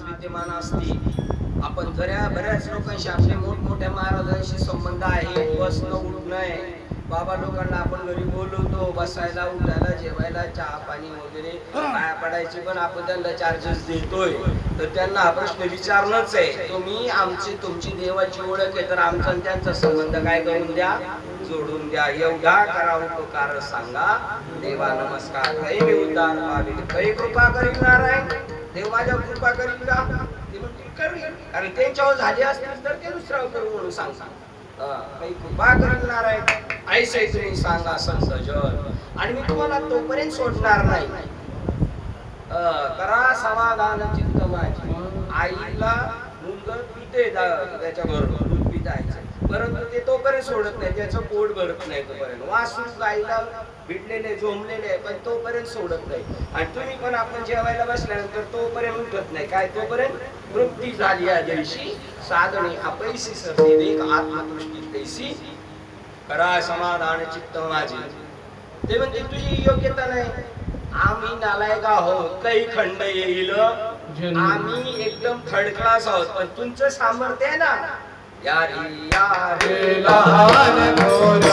विद्यमान असतील. आपण बऱ्याच लोकांशी आपले मोठमोठ्या महाराजांशी संबंध आहे. बसणं उठणं आहे. बाबा लोकांना आपण घरी बोलवतो बसायला उठायला जेवायला चहा पाणी वगैरे पाया पडायचे पण आपण त्यांना चार्जेस देतोय. तर त्यांना हा प्रश्न विचारणंच आहे तुम्ही आमची तुमची देवाची ओळख आहे तर आमचा आणि त्यांचा संबंध काय करून द्या जोडून द्या. एवढा करा उपकार सांगा देवा नमस्कार काही मी उद्धार व्हावे काही कृपा करील नारायण देव माझ्या कृपा करील का ते म्हणतील करील कारण त्यांच्यावर झाले असतील तर ते दुसऱ्यावर करू म्हणून सांगा काही कृपा करील नारायण ऐसे तुम्ही सांगा संत जन आणि मी तुम्हाला तोपर्यंत सोडणार नाही. करा समाधान चित्त माझी. आईला मुलगा पिते त्याच्याबरोबर दूध पितायचं परंतु ते तोपर्यंत सोडत नाही त्याचं पोट भरत नाही तोपर्यंत. वासू गाईला भिडलेले झोंबलेले पण तोपर्यंत सोडत नाही. आणि तुम्ही पण आपण जेवायला बसल्यानंतर तोपर्यंत उठत नाही काय तोपर्यंत वृत्ती झाली या दिवशी साधने अपैसी सर्व देख आत्मदृष्टी तैसी करा समाधान चित्त माझे. ते म्हणते तुझी योग्यता नाही आम्ही नालायक आहोत काही खंड येईल आम्ही एकदम थर्ड क्लास आहोत पण तुमचं सामर्थ्य आहे ना यारी यारी लहान थोर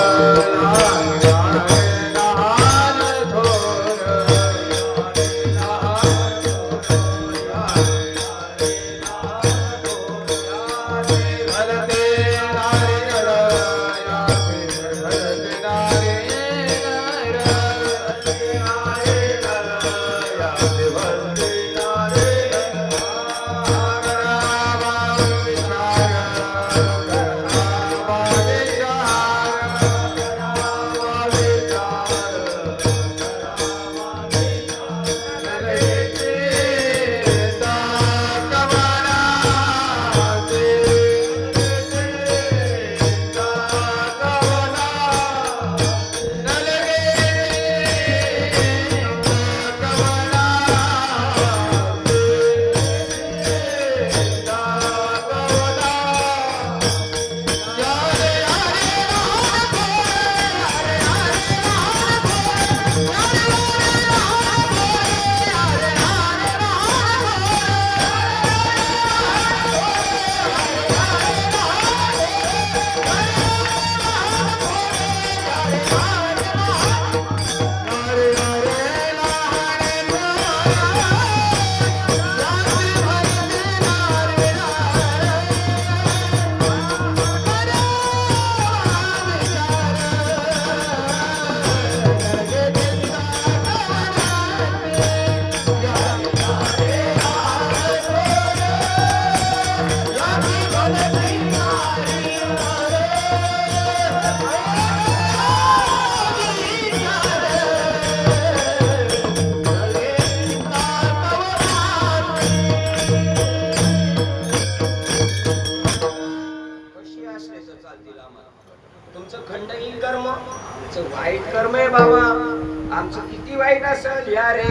वाईट असेल या रे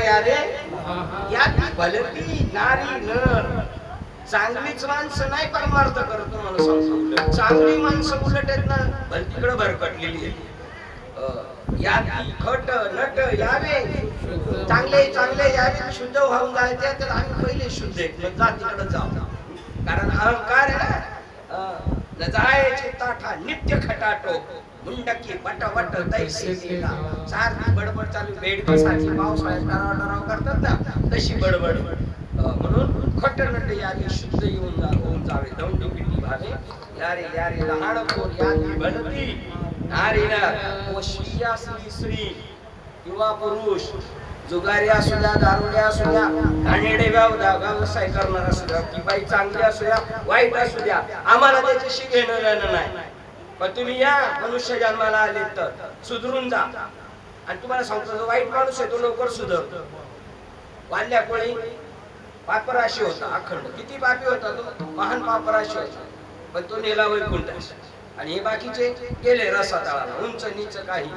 यात भलती नारी नर चांगलीच माणसं नाही परमार्थ करत मला सांगतो चांगली माणसं उलट आहेत ना भलतीकडे भरकटलेली आहे यात खट नट यावे चांगले चांगले यावे शुद्ध होऊन जायचे तर आम्ही पहिले शुद्ध आहेत मग जातीकडे जाऊ कारण अहंकार आहे ना जायचे ताठा नित्य खटाटो मुंडकी बट बट तैसे केला सारखी बडबड चालू बेड बसायची पावसाळ्यात डराव करतात ना तशी बडबड म्हणून खट नट यावे शुद्ध होऊन जावे दंड पिटी भावे यारे लहान कोण यादी बनती नारी ना स्त्रिया स्त्री किंवा पुरुष जुगारी असू द्या दारुड्या असू द्या घाणेरडे व्यवसाय करणार असू द्या ती बाई चांगली असू द्या वाईट असू द्या आम्हाला त्याच्याशी घेणं देणं नाही पण तुम्ही या मनुष्य जन्माला आले तर सुधरून जा आणि तुम्हाला सांगतो जो वाईट माणूस आहे तो लवकर सुधरतो वाल्या कोळी पापराशी होता अखंड किती पापी होता तो महान पापराशी होता पण तो नेला वैकुंठास आणि हे बाकीचे गेले रसातळाला उंच नीच काही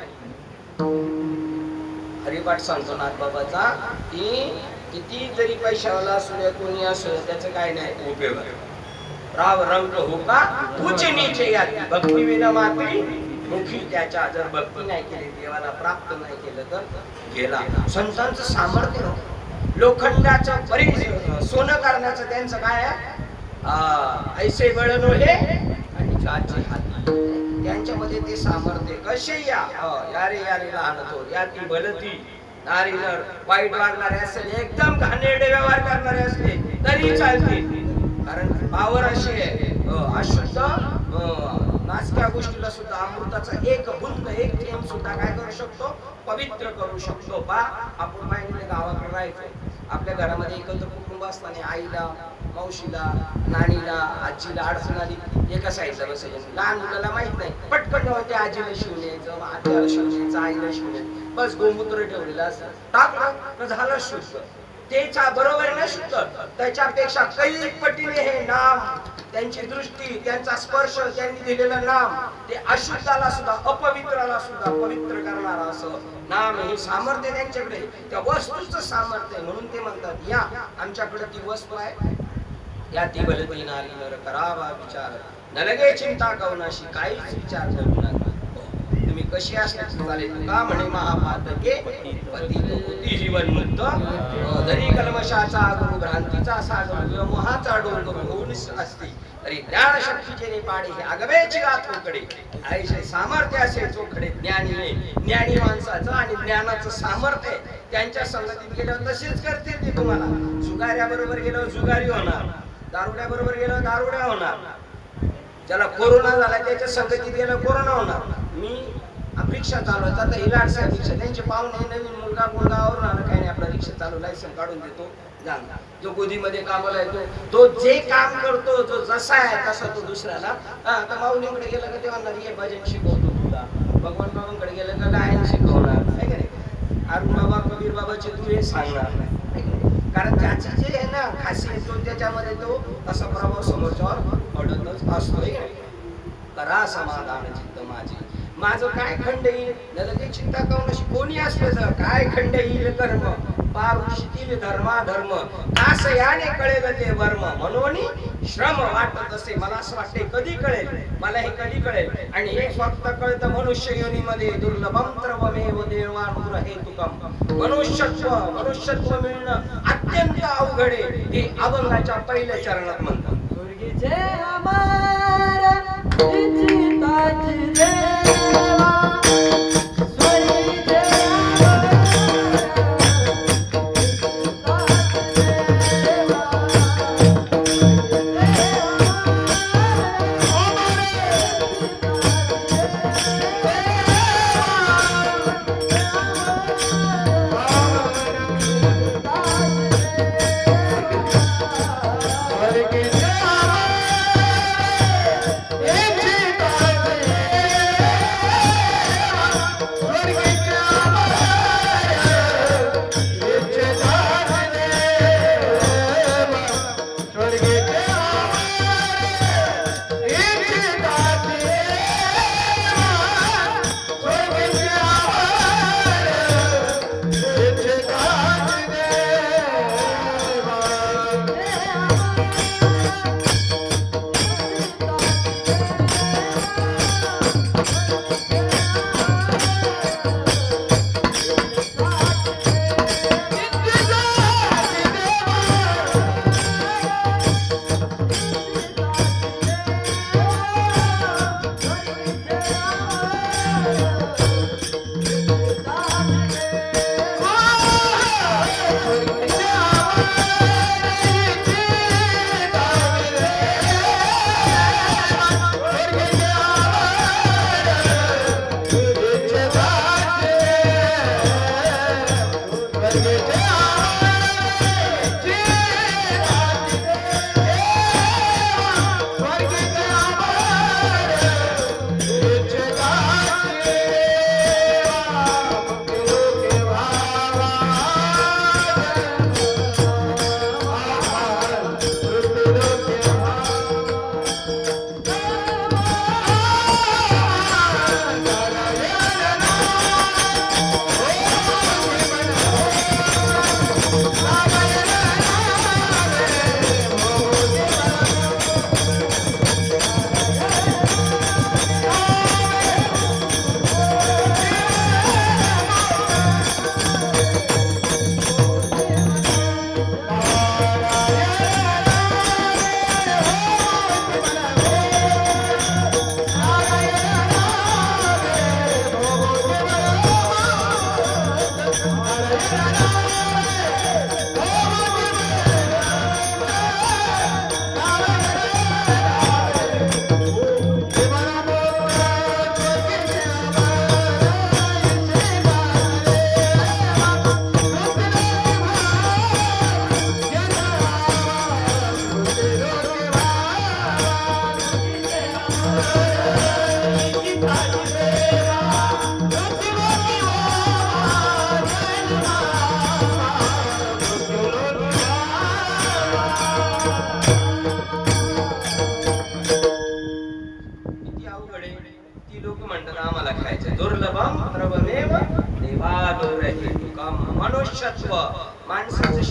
हरिपाठ सांगतो नाथबाबाचा की किती जरी पैशावाला असू द्या कोणी असू त्याचं काय नाही उपयोग राव रंग हो का उच्च नीचे यात भक्ती विना माती मुखी त्याच्या जर भक्ती नाही केली देवाला प्राप्त नाही केलं तर गेला संतांचं सामर्थ्य लोखंडाचं सोनं करण्याचं त्यांचं काय आहे ऐसे बळनो हे आणि जाचे हाती त्यांच्यामध्ये ते सामर्थ्य कसे यारे लहान तो या ती भलती नारी नर वाईट वागणारे असेल एकदम घाणेरडे व्यवहार करणारे असले तरी चालते कारण पावर अशी आहे अशुद्ध नासक्या गोष्टीला सुद्धा अमृताचा एक बुंद एक थेंब सुद्धा काय करू शकतो पवित्र करू शकतो बा आपण माहिती गावाकडे राहायचो आपल्या घरामध्ये एकत्र कुटुंब असताना आईला मावशीला नानीला आजीला अडचण आली एका साईडला बसायचं लहान मुलाला माहित नाही पटकन त्या आजीला शिवून यायचं आजीला शिवून यायचं आईला शिवून यायचं बस गोमूत्र ठेवलेलं असं टाकलं झालं शुद्ध त्याच्या बरोबर न शुद्ध त्याच्यापेक्षा कैक पटीने हे नाम त्यांची दृष्टी त्यांचा स्पर्श त्यांनी दिलेलं नाम ते अशुद्धाला सुद्धा अपवित्राला सुद्धा पवित्र करणारा असं नाम हे सामर्थ्य त्यांच्याकडे त्या वस्तूचं सामर्थ्य म्हणून ते म्हणतात या आमच्याकडे ती वस्तू आहे या ती भलती नारी नर करावा विचार न लगे चिंता कवनाशी काहीच विचार करू नका तुम्ही कशी असल्यास चालेल का म्हणे महापातके पती जीवन मुक्त जरी कल्मशाचा गुरु भ्रांतीचा सागर मोहाचा डोंगर होऊन असते तरी ज्ञान शक्तीचे पाडे हे आगवेची गात होकडे आईचे सामर्थ्य असे चोखडे ज्ञानी माणसाचं आणि ज्ञानाचं सामर्थ्य त्यांच्या संगतीत गेल्यावर तसेच करतील ते तुम्हाला जुगाऱ्या बरोबर गेल्यावर जुगारी होणार दारुड्या बरोबर गेल्यावर दारुड्या होणार ज्याला कोरोना झाला त्याच्या संगतीत गेलं कोरोना होणार मी रिक्षा चालवायचा आता हिला रिक्षा त्यांचे पाहुणे नवीन मुलगा आवरून काही नाही आपला रिक्षा चालू लायसन काढून देतो जाणला जो गोदीमध्ये कामाला येतो तो जे काम करतो जो जसा आहे तसा तो दुसऱ्याला आता माऊलीकडे गेला का तेव्हा ये भजन शिकवतो तुला भगवान बाबांकडे गेलं का गायन शिकवणार आहे का नाही अरुण बाबा कबीर बाबाचे तू हे सांगणार नाही कारण त्याची जे आहे ना खासियत तो त्याच्यामध्ये तो असा प्रभाव समोरच्यावर पडतच असतोय करा समाधान चित्त माझं काय खंड येईल नलगे चिंता कवनाशी कोणी असलं तर काय खंड येईल कर्म पारुषीतील धर्माधर्म कास याने कळेल ते वर्म म्हणून श्रम वाटत असे मला असं वाटते कधी कळेल मला हे कधी कळेल आणि हे फक्त कळतं मनुष्य योनीमध्ये दुर्लभम त्रवमेव देवानुर हेतुकम मनुष्यत्व मिळणं अत्यंत अवघडे हे अभंगाच्या पहिल्या चरणात म्हणतात Yeah.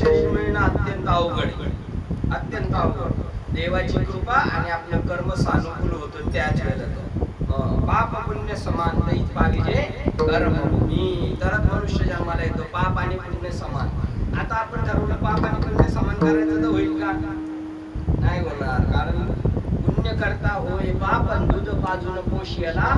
शरीर मिळणं अत्यंत अवघड आहे. अत्यंत अवघड. देवाची कृपा आणि आपलं कर्म सानुकूल होतं त्याच वेळेला पाप पुण्य समान दैत पाहिजे कर्मभूमी, तरच मनुष्य जन्माला येतो. पाप आणि पुण्य समान. आता आपण ठरवलं पाप आणि पुण्य समान करायचं तर होईल का? नाही होणार. कारण पुण्य करता होय पाप आणि दूध पाजून पोशियाला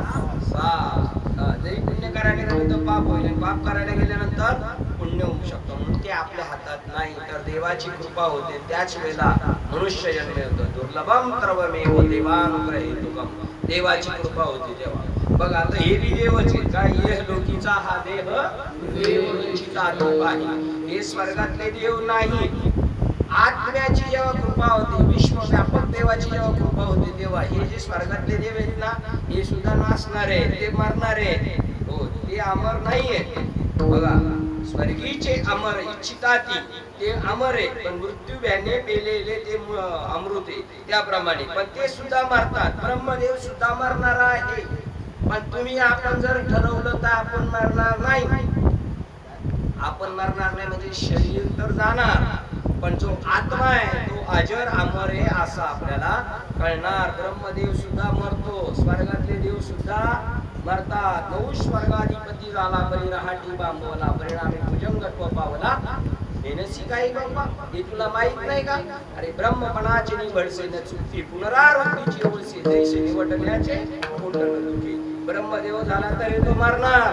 जरी पुण्य करायला गेलं तर पाप होईल आणि पाप करायला गेल्यानंतर पुण्य होऊ शकतो. म्हणून ते आपल्या हातात नाही, तर देवाची कृपा होते त्याच वेळेला मनुष्य जन्म येतो. दुर्लभम सर्वमेव देवानुग्रहीतुकम. देवाची कृपा होती तेव्हा. बघ आता हे बी देवच आहे. काय ये लोकीचा हा देह देवचिता नाही. हे स्वर्गातले देव नाही. आत्म्याची जेव्हा कृपा होते, विश्वव्यापक देवाची जेव्हा कृपा होते, तेव्हा हे जे स्वर्गातले देव आहेत ना, हे सुद्धा नासणारे, ते मरणारे. हो, ते अमर नाहीये. बघा, स्वर्गीचे अमर इच्छिताती ते अमर आहे, पण मृत्यू भ्याने पेलेले ते अमृत आहे. त्याप्रमाणे पण ते सुद्धा मरतात. ब्रह्मदेव सुद्धा मरणार आहे. पण तुम्ही आपण जर ठरवलं तर आपण मरणार नाही. आपण मरणार नाही म्हणजे शरीर तर जाणार, पण जो आत्मा आहे तो अजर अमर आहे असं आपल्याला कळणार. ब्रह्मदेव सुद्धा मरतो, स्वर्गातले देव सुद्धा मरतात. नऊ स्वर्गाधिपती झाला परी रहाटी बांबवला, परिणामी भुजंगत्व पावला. हेनसी काही बाबा, हे तुला माहित नाही का? अरे ब्रह्मपणाचे निवडसे न चुकी, पुनरावृत्तीची ओळसे जैसे निवडण्याचे कोंडण दुखी. ब्रह्मदेव झाला तरी तो मरणार.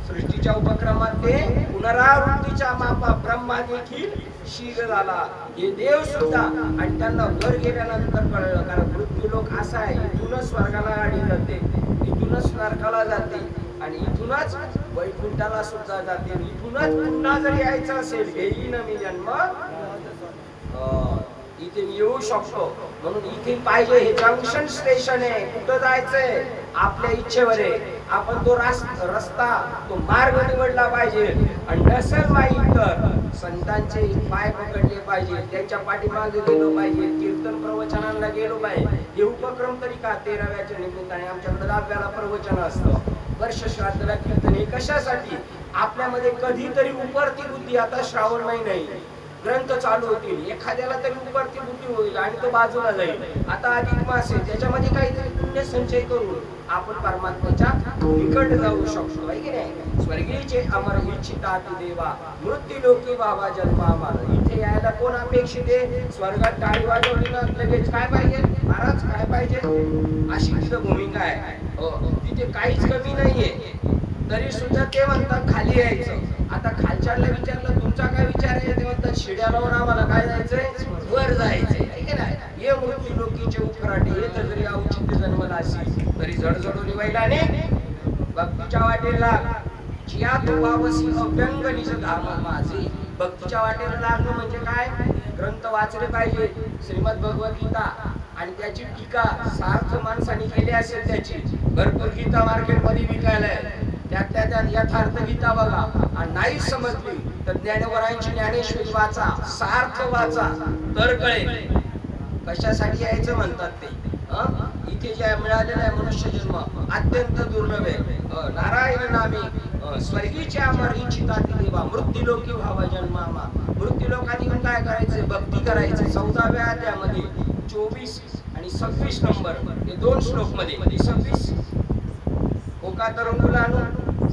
सृष्टीच्या उपक्रमात ते पुनरावृत्तीच्या मापा ब्रह्मा देखील शीघ्र झाला. हे देव सुद्धा. आणि त्यांना वर गेल्यानंतर कळलं, कारण मृत्यू लोक असा आहे, इथूनच स्वर्गाला गाडी जाते, इथूनच नरकाला जाते आणि इथूनच वैकुंठाला सुद्धा जाते. इथूनच पुन्हा जर यायचं असेल, घेईन मी जन्म इथे येऊ शकतो. म्हणून इथे पाहिजे, हे जंक्शन स्टेशन आहे. कुठं जायचंय आपल्या इच्छेवर आहे. आपण तो रस्ता, तो मार्ग निवडला पाहिजे. आणि नसेल माहीत तर संतांचे पाय पकडले पाहिजे, त्यांच्या पाठीमागे गेलो पाहिजे, कीर्तन प्रवचनाला गेलो पाहिजे. हे उपक्रम तरी का 13व्याच्या निमित्ताने आमच्याकडे 10व्याला प्रवचन असतं, वर्ष श्राद्धला कीर्तन. हे कशासाठी? आपल्यामध्ये कधीतरी उपरती बुद्धी, आता श्रावण महिना ग्रंथ चालू होतील, एखाद्याला तरी उपरती बुद्धी होईल आणि तो बाजूला जाईल. आता अधिक मास आहे, त्याच्यामध्ये काहीतरी पुण्य संचय करून आपण परमात्म्याच्या निकट जाऊ शकतो, आहे की नाही? स्वर्गीचे अमर इच्छिताती देवा मृत्यू लोकी बाबा जन्म आम्हाला. इथे यायला कोण अपेक्षित आहे? स्वर्गात टाळी वाजवली ना लगेच काय पाहिजे? महाराज काय पाहिजे, अशी तिथं भूमिका आहे. तिथे काहीच कमी नाहीये, तरी सुद्धा ते म्हणतात खाली यायचं. आता खालच्याला विचारलं तुमचा काय विचार आहे, ते म्हणतात शिड्या लावून आम्हाला काय जायचंय, वर जायचंय, आहे की नाही? हे मृत्यू लोकीचे उपराटे. हे तर जरी औचित्य जन्मला असेल तरी जडजडून बैलाने भक्तीच्या वाटेला जिया तो पावसी अभ्यंग निज धाम माझे. भक्तीच्या वाटेला लागणं म्हणजे काय? ग्रंथ वाचले पाहिजे, श्रीमद भगवद्गीता आणि त्याची टीका सार्थ माणसाने केली असेल. त्याची भरपूर गीता मार्केटमध्ये विकायला आहे. त्यात यथार्थ गीता बघा. आणि नाही समजली तर ज्ञानेश्वरांची ज्ञानेश्वरी वाचा, सार्थ वाचा, तर कळेल कशासाठी यायचं म्हणतात ते. इथे जे मिळालेला आहे मनुष्य जन्म अत्यंत दुर्लभ आहे. नारायण नामे स्वर्गीचे अमर इच्छिताती देवा मृत्यू लोकी व्हावा जन्मामा. मृत्यू लोकांनी काय करायचे? भक्ती करायचे. 14व्या अध्यायामध्ये 24 आणि 26 नंबर हे 2 श्लोक मध्ये 26 ओकातरंगुलानु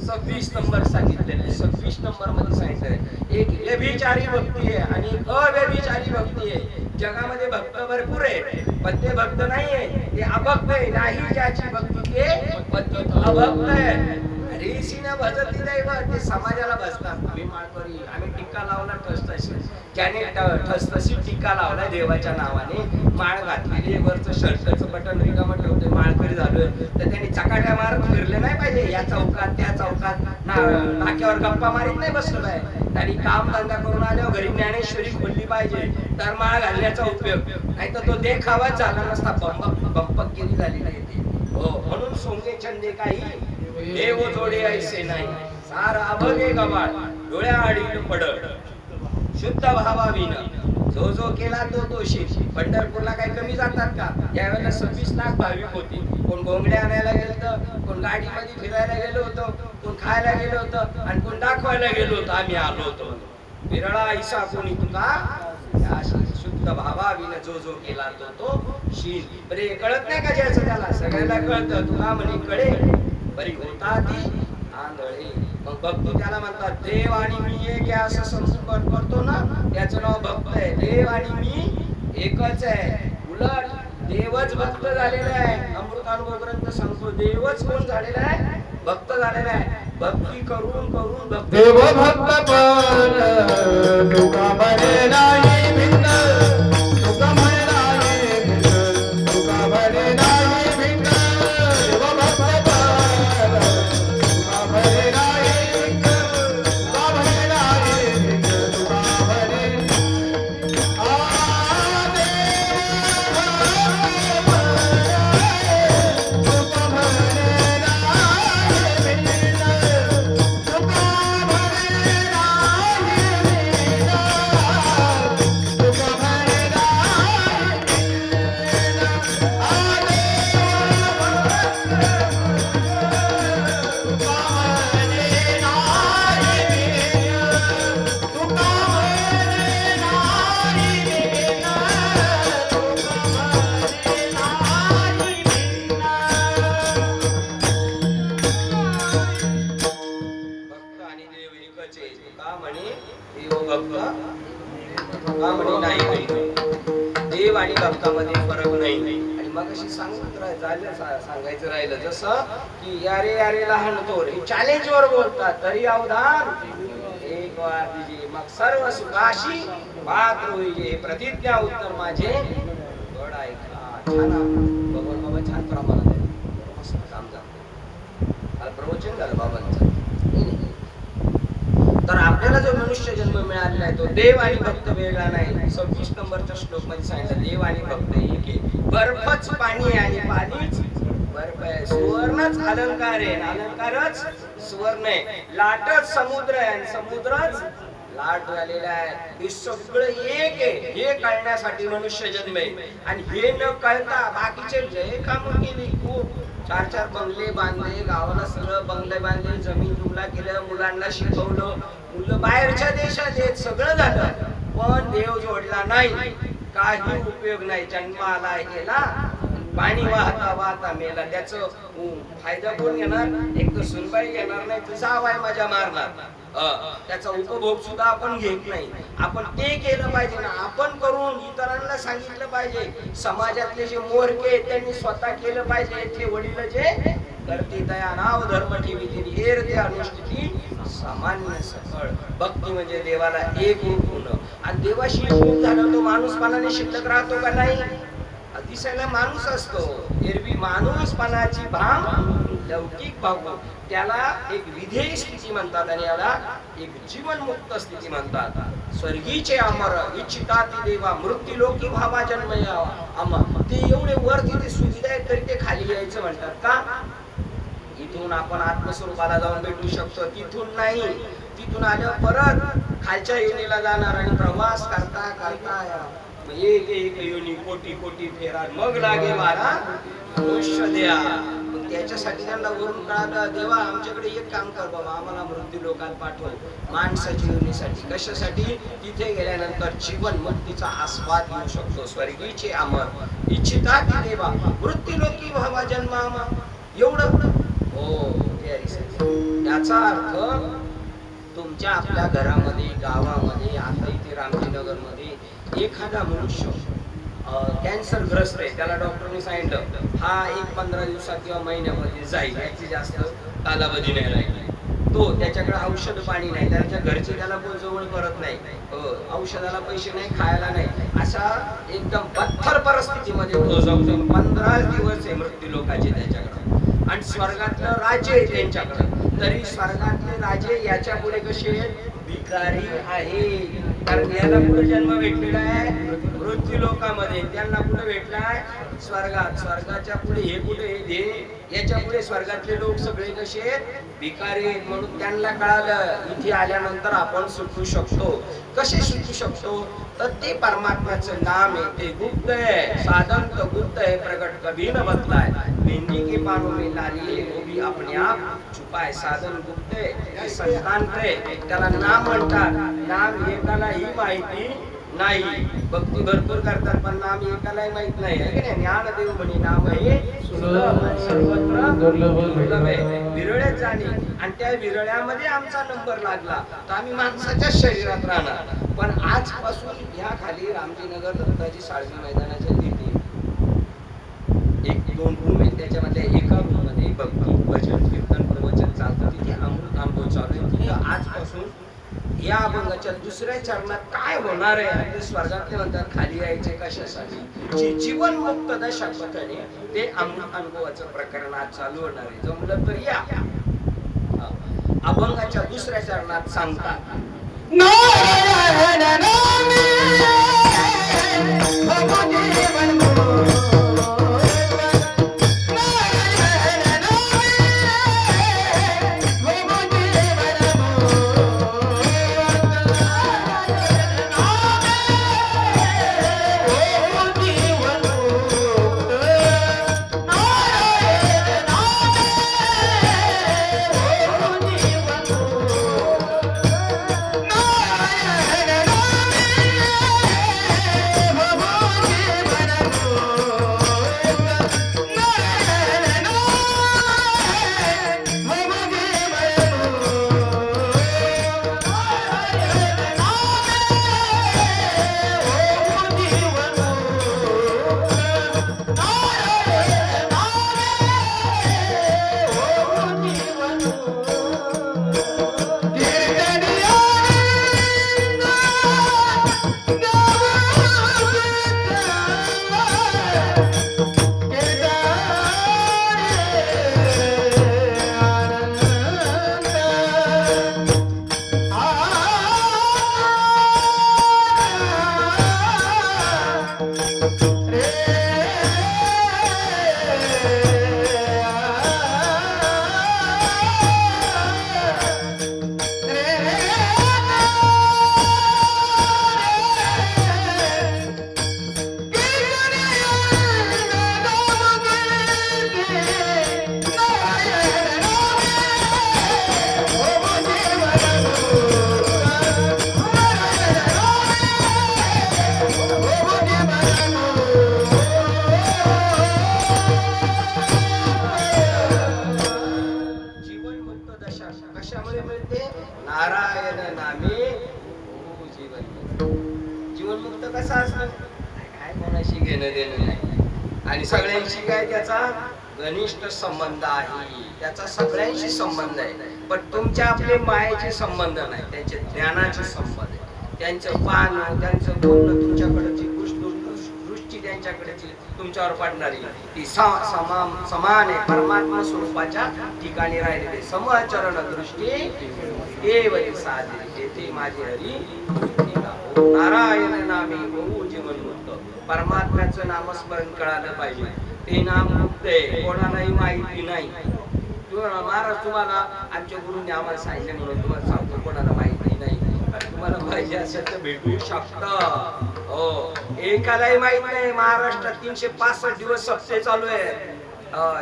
26 नंबर सांगितलेले. 26 नंबर मध्ये सांगितलंय एक व्यभिचारी भक्ती आहे आणि एक अव्यभिचारी भक्ती आहे. जगामध्ये भक्त भरपूर आहे, पण ते भक्त नाहीये, ते अभक्त आहे. नाही ज्याची भक्ती ते अभक्त आहे. ऋषीने भजती दैव, ते समाजाला भजतात. आम्ही माळकरी, आम्ही टिक्का लावला ठसठशी, ज्याने ठसठशी टिक्का लावलाय देवाच्या नावाने, माळ घातलेली, वरचं शर्टचं बटन रिकामं ठेवतोय, माळकरी झालोय, तर त्यांनी चकाट्या मारत फिरले नाही पाहिजे या चौकात त्या चौकात, नाक्यावर गप्पा मारीत नाही बसलं पाहिजे. त्यांनी काम धंदा करून आल्यावर घरी ज्ञानेश्वरी खोलली पाहिजे, तर माळ घालण्याचा उपयोग. नाही तर तो देखावाच झाला नसता, बंपकगिरी झालेली आहे ती. हो, म्हणून सोंगे छंदे काही देव जोडे ऐसे नाही, सार अभगे गबाळ डोळ्या आडील पडळ शुद्ध भावाविन जो जो केला तो तोशी. पंढरपूरला काही कमी जातात का? यावेळेला 26 लाख भाविक होती. कोण घोंगड्या आणायला गेलं, कोण गाडीमध्ये फिरायला गेलो होतो, कोण खायला गेलो होतं आणि कोण दाखवायला गेलो होतो आम्ही आलो होतो. विरळा ऐसा कोणी तुका या शुद्ध भावाविन जो जो केला तो शील. बरे कळत नाही का ज्याचं त्याला सगळ्याला कळतं. तुला म्हणे कळे बरी होता ती आंधळे. मग भक्त त्याला म्हणतात देव आणि मी एक आहे असं समजून करतो ना, त्याचं नाव भक्त आहे. देव आणि मी एकच आहे. उलट देवच भक्त झालेला आहे. अमृतानुभव ग्रंथ सांगतो देवच कोण झालेला आहे, भक्त झालेला आहे. भक्ती करून करून भक्त देव भक्त पण तुका म्हणे नाही भिन्न, तुका म्हणे नाही भिन्न, तुका म्हणे नाही भिन्न. देव भक्त पण तुका म्हणे नाही भिन्न, तुका म्हणे नाही भिन्न, तुका म्हणे भक्त आणि देव एकच आहे. तुका म्हणे देव भक्त, तुका म्हणे नाही भिन्न. देव आणि भक्तामध्ये फरक नाही. आणि मग अशी सांगायचं राहिलं जसं की यारे यारे लहान थोर चॅलेंज वर बोलतात तरी अवधान एक वार दिजे मग सर्व सुखाशी पात्र होईजे. प्रतिज्ञा उत्तर माझे गड ऐका. छान भगवान बाबा छान प्रमाणात आहे. मस्त काम झालं. काल प्रवचन झालं बाबांचं. तर आपल्याला जो मनुष्य जन्म मिळालेला आहे तो देव आणि भक्त वेगळा नाही. 26 नंबरच्या श्लोक मध्ये सांगितलं देव आणि भक्त एक आहे. बर्फच पाणी आणि पाणीच बर्फ आहे. सुवर्णच अलंकार आहे, अलंकारच सुवर्ण आहे. लाटच समुद्र आहे आणि समुद्रच लाट झालेला आहे. हे सगळं एक आहे हे कळण्यासाठी मनुष्य जन्म आहे. आणि हे न कळता बाकीचे जे काम केली खूप 4-4 बंगले बांधले, गावाला सगळं बंगले बांधले, जमीन जुमला केलं, मुलांना शिकवलं, मुलं बाहेरच्या देशात आहेत, सगळं झालं पण देव जोडला नाही. काही उपयोग नाही. जन्माला गेला पाणी वाहता वाहता मेला. त्याचं फायदा कोण घेणार? एक तर सुनबाई घेणार नाही, तर जावाय मजा मारणार. त्याचा उपभोग सुद्धा आपण घेत नाही. आपण ते केलं पाहिजे ना. आपण करून इतरांना सांगितलं पाहिजे. समाजातले जे मोरके त्यांनी स्वतः केलं पाहिजे. ते वडील जे करते दया नाव धर्म ठेवी हेर ते अनुष्ठिती सामान्य सकळ. भक्ती म्हणजे देवाला एक रूप होणं. आणि देवाशी एक झालं तो माणूसपणाने शिल्लक राहतो का नाही? दिसायला माणूस असतो, एरवी माणूसपणाची भाव लौकिक भाव, त्याला एक विधेय स्थिती म्हणतात आणि याला एक जीवनमुक्त स्थिती म्हणतात. स्वर्गीचे अमर इच्छिता ती देवा मृत्यू लोकी भावा जन्म अमर. ते एवढे वर तिथे सुविधा आहेत तरी ते खाली यायचं म्हणतात का? इथून आपण आत्मस्वरूपाला जाऊन भेटू शकतो, तिथून नाही. तिथून आल्यावर परत खालच्या योनीला जाणार आणि प्रवास करता करता एक एक योनी कोटी कोटी फेरा मग लागे वारा मनुष्य द्या. त्याच्यासाठी त्यांना वरून कळालं देवा आमच्याकडे एक काम कर बाबा, आम्हाला मृत्यू लोकात पाठव माणसाची योनीसाठी. कशासाठी? तिथे गेल्यानंतर जीवन मुक्तीचा आस्वाद घेऊ शकतो. स्वर्गीचे अमर इच्छिता ती देवा मृत्यू लोकी भावा जन्म एवढं हो. याचा अर्थ तुमच्या आपल्या घरामध्ये गावामध्ये आता इथे रामजीनगर मध्ये एखादा मनुष्य कॅन्सर ग्रस्त आहे, त्याला डॉक्टरने सांगितलं हा 1-15 दिवसात किंवा महिन्यामध्ये जाईल, याची जास्त कालावधी नाही राहिली. तो त्याच्याकडे औषध पाणी नाही, त्याच्या घरचे त्याला कोण जवळ करत नाही, औषधाला पैसे नाही, खायला नाही, अशा एकदम पत्थर परिस्थितीमध्ये तो जाऊन 15 दिवस आहे मृत्यू लोकांचे त्याच्याकडे. आणि स्वर्गातलं राजे आहे त्यांच्याकडे. तरी स्वर्गातले राजे याच्या पुढे कसे भिकारी आहे. कारण याला पुढे जन्म भेटलेला आहे मृत्यू लोकामध्ये त्यांना कुठे भेटलाय स्वर्गात. स्वर्गाच्या पुढे हे कुठे याच्या पुढे स्वर्गातले लोक सगळे कसे भिकारी आहेत. म्हणून त्यांना कळालं इथे आल्यानंतर आपण सुटू शकतो. कसे सुटू शकतो तर ते परमात्म्याचं नाम आहे, ते गुप्त आहे. साधन तो गुप्त है प्रगट कभी न बतलाय, मेहंदी के पानों में लालिए वो भी अपने आप छुपाय. साधन गुप्त आहे, ते संतांत आहे, त्याला नाम म्हणतात. नाम एकालाही माहिती नाही. भक्ती भरपूर करतात पण नाम एकालाही माहित नाही आहे की नाही. ज्ञानदेव म्हणे नाम हे सुलभ सर्वत्र दुर्लभ आहे. विरळ्यात जाणे आणि त्या विरळ्यामध्ये आमचा नंबर लागला तर आम्ही माणसाच्या शरीरात राहणार. पण आजपासून ह्या खाली रामजीनगर दत्ताजी साळवी मैदानाच्या तिथे 1-2 रूम आहे. त्याच्यामध्ये एका रूम मध्ये भक्ती भजन कीर्तन प्रवचन चालतं. तिथे अमृत अनुभव चालू आहे. तिथे आजपासून या अभंगाच्या दुसऱ्या चरणात काय होणार आहे ते स्वर्गातले म्हणतात खाली यायचे कशासाठी. जी जीवन मुक्त दशा पथने ते अमृत अनुभवाचं प्रकरण आज चालू होणार आहे. जमलं तर या. अभंगाच्या दुसऱ्या चरणात सांगतात नारायण नामे भगवते कशामुळे मिळते नारायण नामे जीवनमुक्त कसा असतो काय कोणाशी घेणं देणं नाही आणि सगळ्यांशी काय त्याचा घनिष्ठ संबंध आहे. त्याचा सगळ्यांशी संबंध आहे पण तुमच्या आपले मायेचे संबंध नाही, त्यांचे ज्ञानाचे संबंध आहे. त्यांचं पान त्यांचं बोलणं तुमच्याकडची दृष्टी त्यांच्याकडची तुमच्यावर पडणारी ती समान आहे. परमात्मा स्वरूपाच्या ठिकाणी राहिलेले समचरण दृष्टी केवळ साधे तेथे माझे हरी नारायण नामे बहु जीवन मुक्त. परमात्म्याचं नामस्मरण कळालं पाहिजे. ते नाम मुक्त आहे, कोणालाही माहिती नाही. महाराज तुम्हाला आमच्या गुरुंनी आम्हाला सांगितले म्हणून तुम्हाला सांगतो कोणाला माहिती नाही. तुम्हाला पाहिजे असेल तर भेटू शकतं. हो, एकालाही माहित नाही. महाराष्ट्रात 365 दिवस सप्ते चालू आहेत.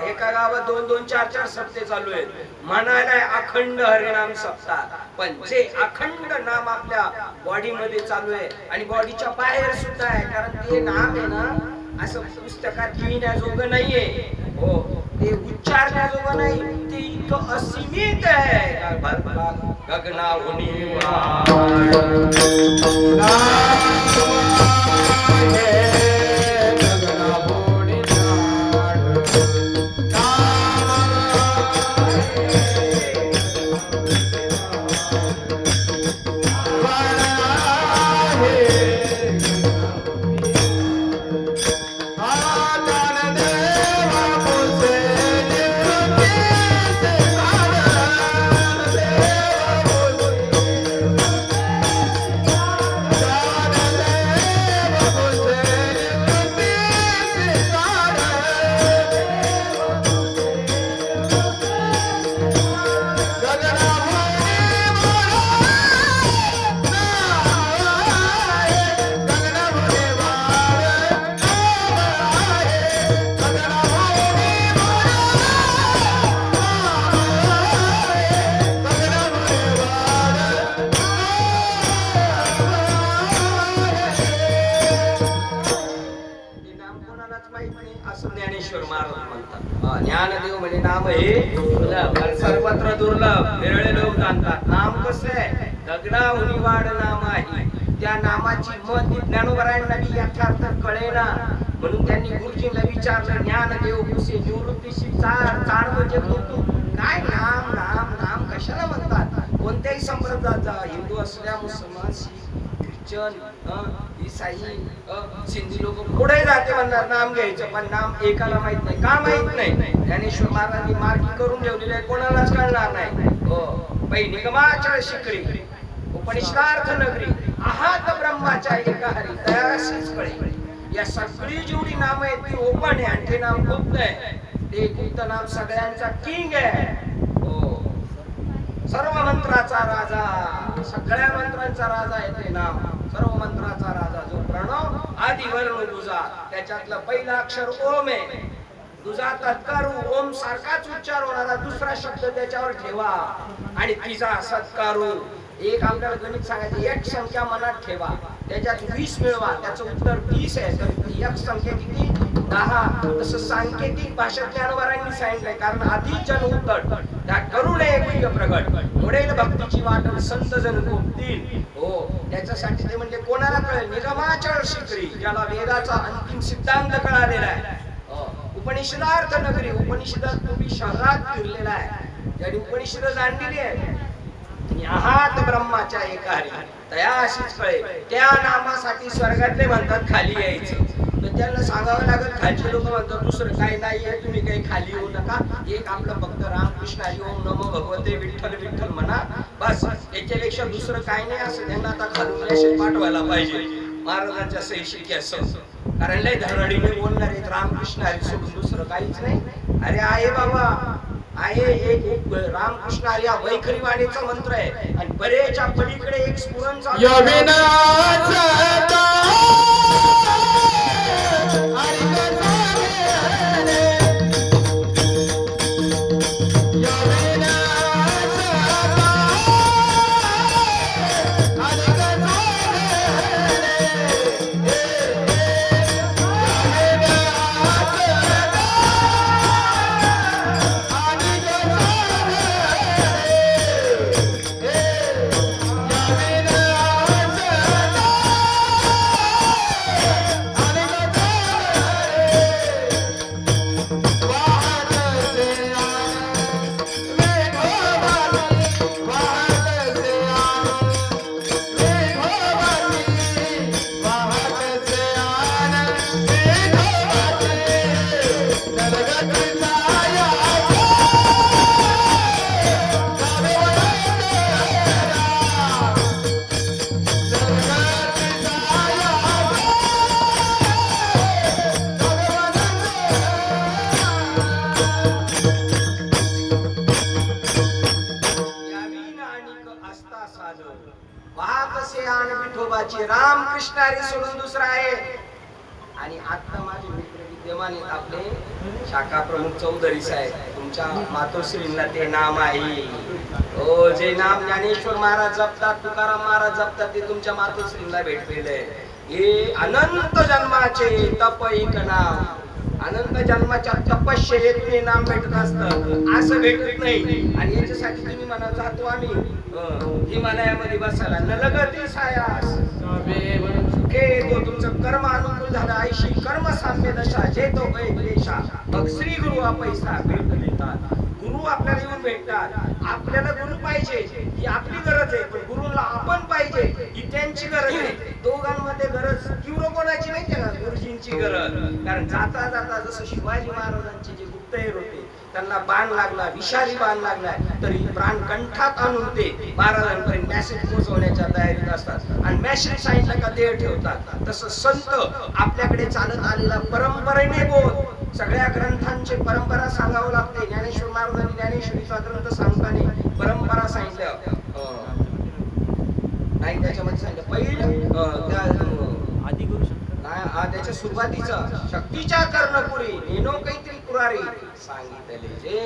एका गावात 2-2, 4-4 सप्ते चालू आहेत. म्हणायला अखंड हरिनाम सप्ताह पण जे अखंड नाम आपल्या बॉडी मध्ये चालू आहे आणि बॉडीच्या बाहेर सुद्धा आहे. कारण ते नाम आहे ना असं पुस्तकात लिहिण्याजोगं नाहीये. हो, ते उच्चारण्याजोगं नाही. ते इतकं असीमित आहे. गगनाहुनी नामच माहित नाही असं ज्ञानेश्वर महाराज म्हणतात. ज्ञानदेव म्हणजे नाम हे दुर्लभ, सर्वत्र दुर्लभ, विरळे लोक जाणतात. नाम कसं आहे? दगडाहुनी वाढ नाम आहे. त्या नामाची मत ज्ञानोबरायांना बी यथार्थ कळेना, म्हणून त्यांनी गुरुजींना विचारलं, ज्ञानदेव कुसे निवृत्तीशी चाड म्हणजे तू काय नाम नाम नाम कशाला म्हणतात? कोणत्याही संप्रदायात जा, हिंदू असल्या, मुसलमान, शीख, ख्रिश्चन, ईसाई, सिंधी लोक पुढे जाते म्हणणार नाम घ्यायचं, पण नाम एकाला माहित नाही. का माहित नाही? ज्ञानेश्वर महाराजांनी मार्गी करून ठेवलेले आहे, कोणालाच कळणार नाही. पहिली गमाचळ शिकरी उपनिषदार्थ नगरी आहात ब्रह्माच्या एका हरी तयाशीच कळे. या सगळी जेवढी नाम आहेत ती ओपन आहे, आणि ते नाम गुप्त आहे. ते गुप्त नाम सगळ्यांचा किंग आहे. सर्व मंत्राचा राजा, सगळ्या मंत्रांचा राजा आहे ते नाम. सर्व मंत्राचा राजा जो प्रणव आदि वर्ण दुजा, त्याच्यातलं पहिलं अक्षर ओम आहे. दुजा तत्कारू ओम सारखाच उच्चार होणारा दुसरा शब्द त्याच्यावर ठेवा, आणि तिचा सत्कारू. एक आपल्याला गणित सांगायचं, एक संख्या मनात ठेवा, त्याच्यात 20 मिळवा, त्याचं उत्तर 30 आहे. तर एक संख्या किती? 10. तसं सांकेतिक भाषेत ज्ञानोबरांनी सांगितलंय, कारण आधी जन उद्धट त्या करुणे गुह्य प्रगट मोडेल भक्तीची वाट संत जन कोपतील. त्याच्यासाठी ते म्हणजे कोणाला कळेल? निगमाचळ शिकरी, ज्याला वेदाचा अंतिम सिद्धांत कळालेला आहे. उपनिषदार्थ नगरी, उपनिषदात तुम्ही शहरात फिरलेला आहे, ज्यांनी उपनिषद जाणलेली आहे. आहात ब्रह्माच्या एका हरी तयाशीच कळे. त्या नामासाठी स्वर्गातले म्हणतात खाली यायचं, तर त्यांना सांगावं लागत. खालचे लोक म्हणतात दुसरं काही नाहीये, तुम्ही काही खाली येऊ नका. एक आपलं फक्त रामकृष्ण हरी ओम नमो भगवते विठ्ठल विठ्ठल म्हणा, बस. याच्यापेक्षा दुसरं काही नाही असं त्यांना आता खालून मेसेज पाठवायला पाहिजे महाराजांच्या सही शिकी असं. कारण लय धरडीने बोलणार आहेत, रामकृष्ण हरी सोडून दुसरं काहीच नाही. अरे आहे बाबा, आहे एक रामकृष्ण हरी हा वैखरी वाणीचा मंत्र आहे, आणि बरेच्या पलीकडे एक स्फुरण चालू रामकृष्ण हरी सोडून दुसरा आहे. आणि आता माझे मित्र विद्यमान आहेत आपले शाखा प्रमुख चौधरी साहेब, तुमच्या मातोश्रींना ते नाम आहे. जे नाम ज्ञानेश्वर महाराज जपतात, तुकाराम महाराज जपतात, ते तुमच्या मातोश्रींना भेटलेलं आहे. हे अनंत जन्माचे तप एक नाम, अनंत जन्माच्या तपश्चर्येतून नाम भेटत असतं, असं भेटत नाही. आणि याच्यासाठी तुम्ही म्हणा जातो आम्ही हिमालयामध्ये बसायला, न लगती सायास तो तुमचं कर्म अनुकूल झालं, ऐशी कर्म साम्य दशा जे तो पैसा, मग श्री गुरु हा पैसा भेट देतात. गुरु आपल्याला येऊन भेटतात. आपल्याला गुरु पाहिजे ही आपली गरज आहे, पण गुरुला आपण पाहिजे ही त्यांची गरज आहे. दोघांमध्ये गरज तीव्र कोणाची माहितीये का? गुरुजींची गरज. कारण जाता जाता जसं शिवाजी महाराजांचे जे गुप्तहेर होते, त्यांना बाण लागला, विषारी बाण लागलाय, तरी प्राण कंठात आणून ते महाराजांपर्यंत मेसेज पोहोचवण्याच्या तयारीत असतात, आणि मेसेज सांगितलं का देह ठेवतात. तसं संत आपल्याकडे चालत आलेला परंपरेने बोध, सगळ्या ग्रंथांची परंपरा सांगावं लागते. ज्ञानेश्वर महाराजांनी ज्ञानेश्वरीचा ग्रंथ सांगताना परंपरा सांगितलं नाही, त्याच्यामध्ये सांगितलं पहिलं त्याच्या सुरुवातीचं शक्तीच्या कर्णपुरी नेनो काहीतरी पुरारी सांगितले जे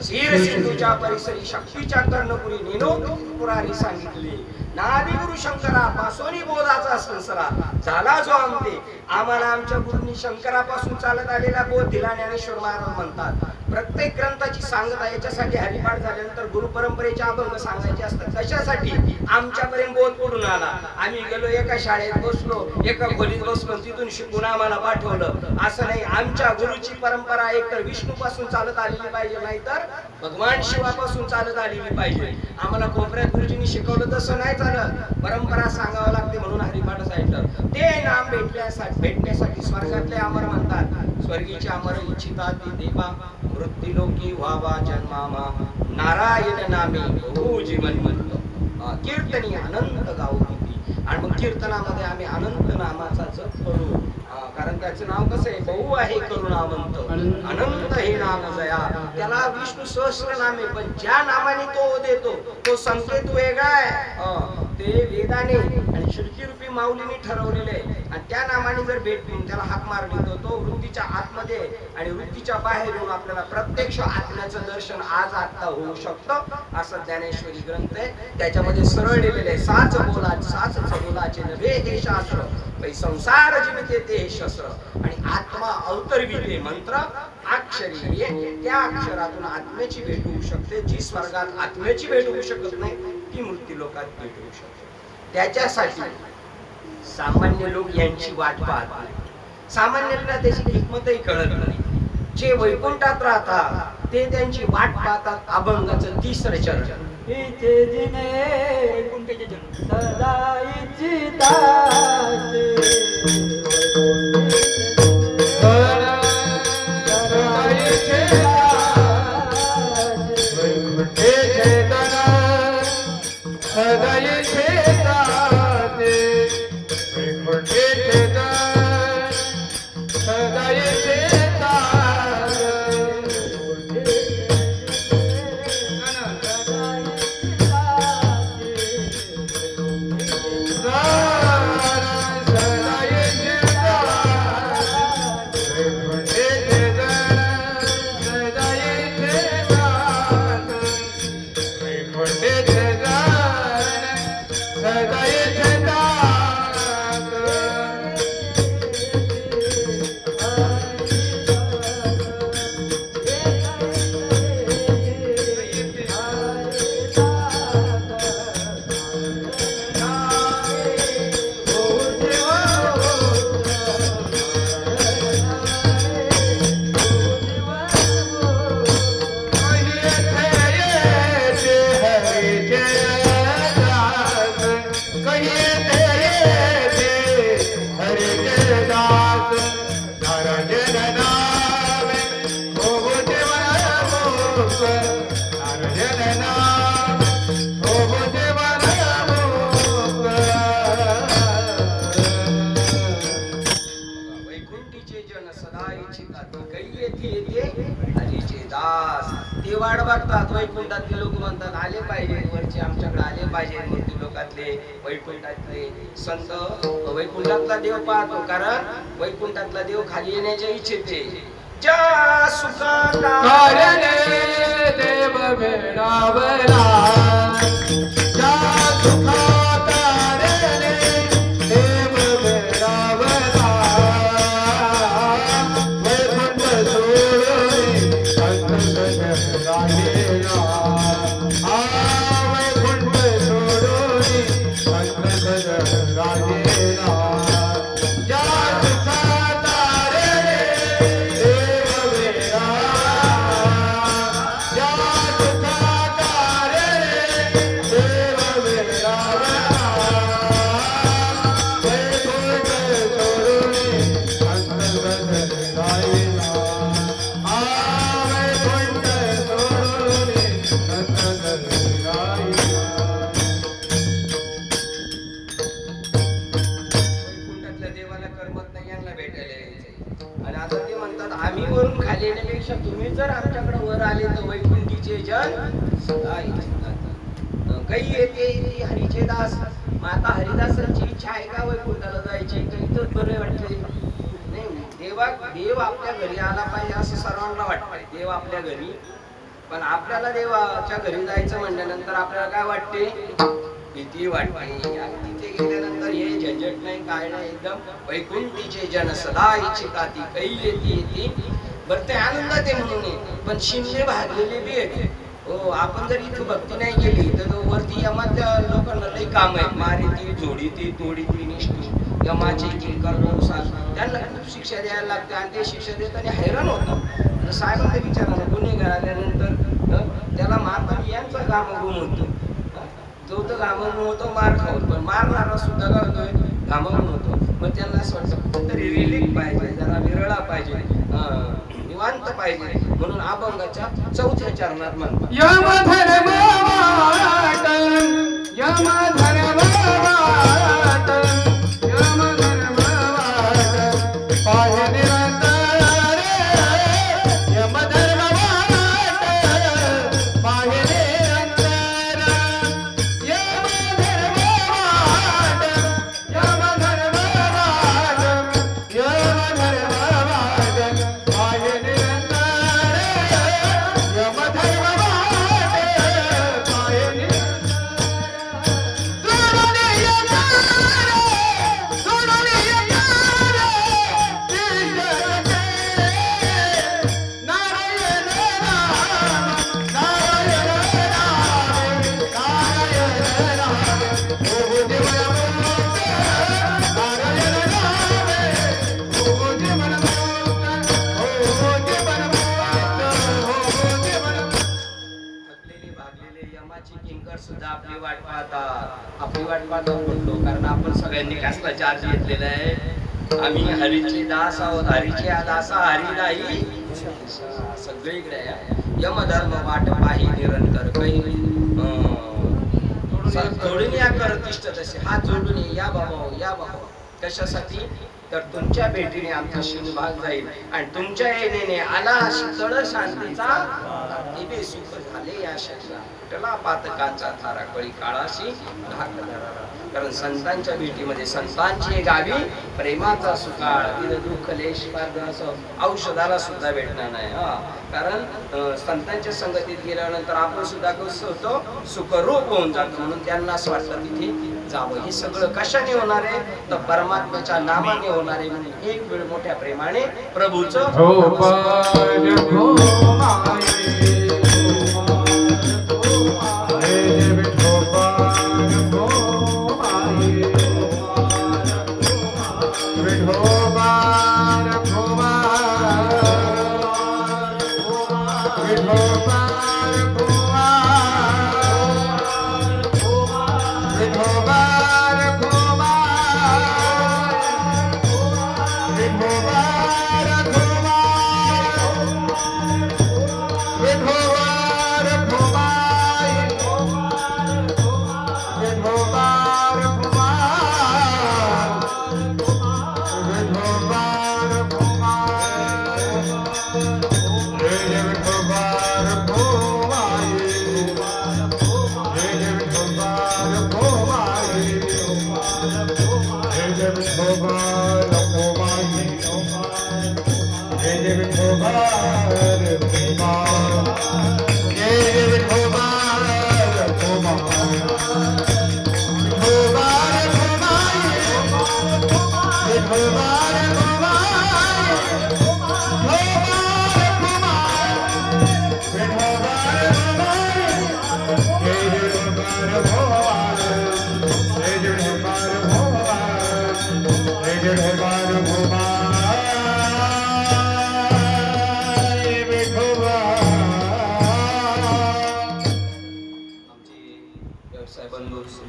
सिंधूच्या परिसरी शक्तीच्या कर्णपुरी नेनो पुरारी सांगितली. नादिगुरु शंकरापासून बोधाचा संसरा झाला जो आमते. आम्हाला आमच्या गुरुंनी शंकरापासून चालत आलेला बोध दिला ज्ञानेश्वर महाराज म्हणतात. प्रत्येक ग्रंथाची सांगता याच्यासाठी हरिपाठ झाल्यानंतर गुरु परंपरेचे अभंग सांगायचे असतात. कशासाठी? आमच्यापर्यंत बोध कुठून आला? आम्ही गेलो एका शाळेत बसलो, एका खोलीत बसलो, तिथून शिकून आम्हाला पाठवलं असं नाही. आमच्या गुरुची परंपरा एकतर विष्णू पासून चालत आलेली पाहिजे, नाहीतर भगवान शिवापासून चालत आलेली पाहिजे. आम्हाला कोपऱ्यात गुरुजींनी शिकवलं तसं नाही चालत. परंपरा सांगावं लागते म्हणून हरिपाठ सांगितलं. ते नाम भेटण्यासाठी स्वर्गातले अमर म्हणतात. स्वर्गीचे अमर इच्छिता ते देवा मृत्युलोकी व्हावा जन्मामा नारायण नामे बहु जीवन म्हणतो. कीर्तनी अनंत गाऊ किती. आणि मग कीर्तनामध्ये आम्ही अनंत नामाचा जप करू. कारण त्याचं नाव कसं आहे? बहु आहे करुणावंत अनंत हे नाम जया. त्याला विष्णू सहस्र नामे, पण ज्या नामाने तो देतो तो संकेत वेगळा आहे. ते वेदाने आणि श्रुतीरूपी माऊलीने ठरवलेले आहे. आणि त्या नामाने जर भेट देऊन त्याला हाक मारली तर तो वृत्तीच्या आतमध्ये आणि वृत्तीच्या बाहेर येऊन आपल्याला प्रत्यक्ष आत्म्याचं दर्शन आज आता होऊ शकतं असं ज्ञानेश्वरी ग्रंथ आहे. त्याच्यामध्ये सरळ लिहिलेले आहे, साच बोलाचे नव्हे हे शास्त्र, संसार जिविते ते हे शस्त्र. आणि आत्मा अवतरविते मंत्र अक्षरी ये. त्या अक्षरातून आत्म्याची भेट होऊ शकते. जी स्वर्गात आत्म्याची भेट होऊ शकत नाही ती मृत्यू लोकात भेट होऊ शकते. त्याच्यासाठी सामान्य लोक यांची वाट पाहतात. सामान्यांना त्याची हिकमतही कळत नाही. जे वैकुंठात राहतात ते त्यांची वाट पाहतात. अभंगाचं 3रं चरण. इथे जिने वैकुंठाचे जन सदा इच्छिताचे वाट बघतात. वैकुंठातले लोक म्हणतात आले पाहिजे वरचे, आमच्याकडे आले पाहिजे. मृत्यू लोकातले वैकुंठातले संत वैकुंठातला देव पाहतो, कारण वैकुंठातला देव खाली येण्याच्या इच्छेचे. ज्या सुखाला देव मिळावला, ज्या सुखाला देव मिळावला, वैकुंठ सोडून अंतर्गत राहिला. वैकुंठ सोडून अंतर्गत राहिला. तुम्ही जर आमच्याकडे वर आले तर वैकुंठीचे जन सदा इच्छितात. काही येते हरीचे दास. माता हरिदासांची इच्छा आहे का वैकुंठाला जायची? काही तर बरे वाटते नाही. देव आपल्या घरी आला पाहिजे असं सर्वांना वाटतंय. देव आपल्या घरी, पण आपल्याला देवाच्या घरी जायचं म्हणल्यानंतर आपल्याला काय वाटते? भीती वाटते. आणि तिथे गेल्यानंतर हे झंझट नाही काय नाही, एकदम वैकुंठीचे जन सदा इच्छिता ती काही येती. बरं ते आनंदात आहे म्हणून आहे, पण शिंदे भागलेले बी आहे. हो, आपण जर इथं भक्ती नाही केली तर वरती यमाच्या लोकांना लई काम आहे. मारी ती जोडी ती तोडी ती निष्ठी यमाची किंकर त्यांना खूप शिक्षा द्यायला लागते आणि ते शिक्षा देताना हैराण होतं. साहेबांना विचारायला गुन्हेगार आल्यानंतर त्याला मारताना यांचा घामाघूम होतो. जो तर घामाघूम होतो मार खाऊन, पण मारणारा सुद्धा काय होतोय घामाघूम होतो. मग त्यांना असं वाटतं कुठेतरी रिलीफ पाहिजे, जरा विरळा पाहिजे, निवांत पाहिजे. म्हणून अभंगाच्या 4थ्या चरणात म्हणतात यमधर्म वाट, यमधर्म वाट, यमधर्म वाट, पाय निरंतर यमधर्म वाट, पाय निरंतर यमधर्म वाट, यमधर्म वाट, यमधर्म वाट, पाय निरंतर यमधर्म वाट, पाय निरंतर सोडून येणार, सोडून येणार नारायण राम, नारायण राम, नारायण राम, ओ जीवनमुक्त नारायण राम, ओ जीवनमुक्त, ओ जीवनमुक्त, ओ जीवनमुक्त. थकलेले भागलेले यमाची किंकर सुद्धा आपली वाट पाहतात. आपली वाट पाहतात म्हणतो कारण आपण सगळ्यांनी कसला चार्ज घेतलेला आहे. आम्ही हरीचे दास आहोत. हरीचे दासा हरी नाही सगळीकडे आहे. यमधर्म वाट पाही निरंतर काही जोडून या करतिष्ठ तसे हात जोडून या बाबा या बाबा. कशासाठी तर तुमच्या भेटीने आमचा शिवभाग जाईल आणि तुमच्या येण्याने आला शीतळ शांतीचा दिवे सुख झाले या शरीरा कुठला पातकांचा थारा कळी काळाशी ढाक धरारा. कारण संतांच्या भेटीमध्ये संतांची गावी प्रेमाचा सुकाळ तिथं दुःख लेश पार्थ असं औषधाला सुद्धा भेटणार नाही. कारण संतांच्या संगतीत गेल्यानंतर आपण सुद्धा कसं होतो सुखरूप होऊन जातो. म्हणून त्यांना असं वाटतं तिथे जावं. हे सगळं कशाने होणार आहे तर परमात्म्याच्या नामाने होणार आहे. म्हणून एक वेळ मोठ्या प्रेमाने प्रभूचं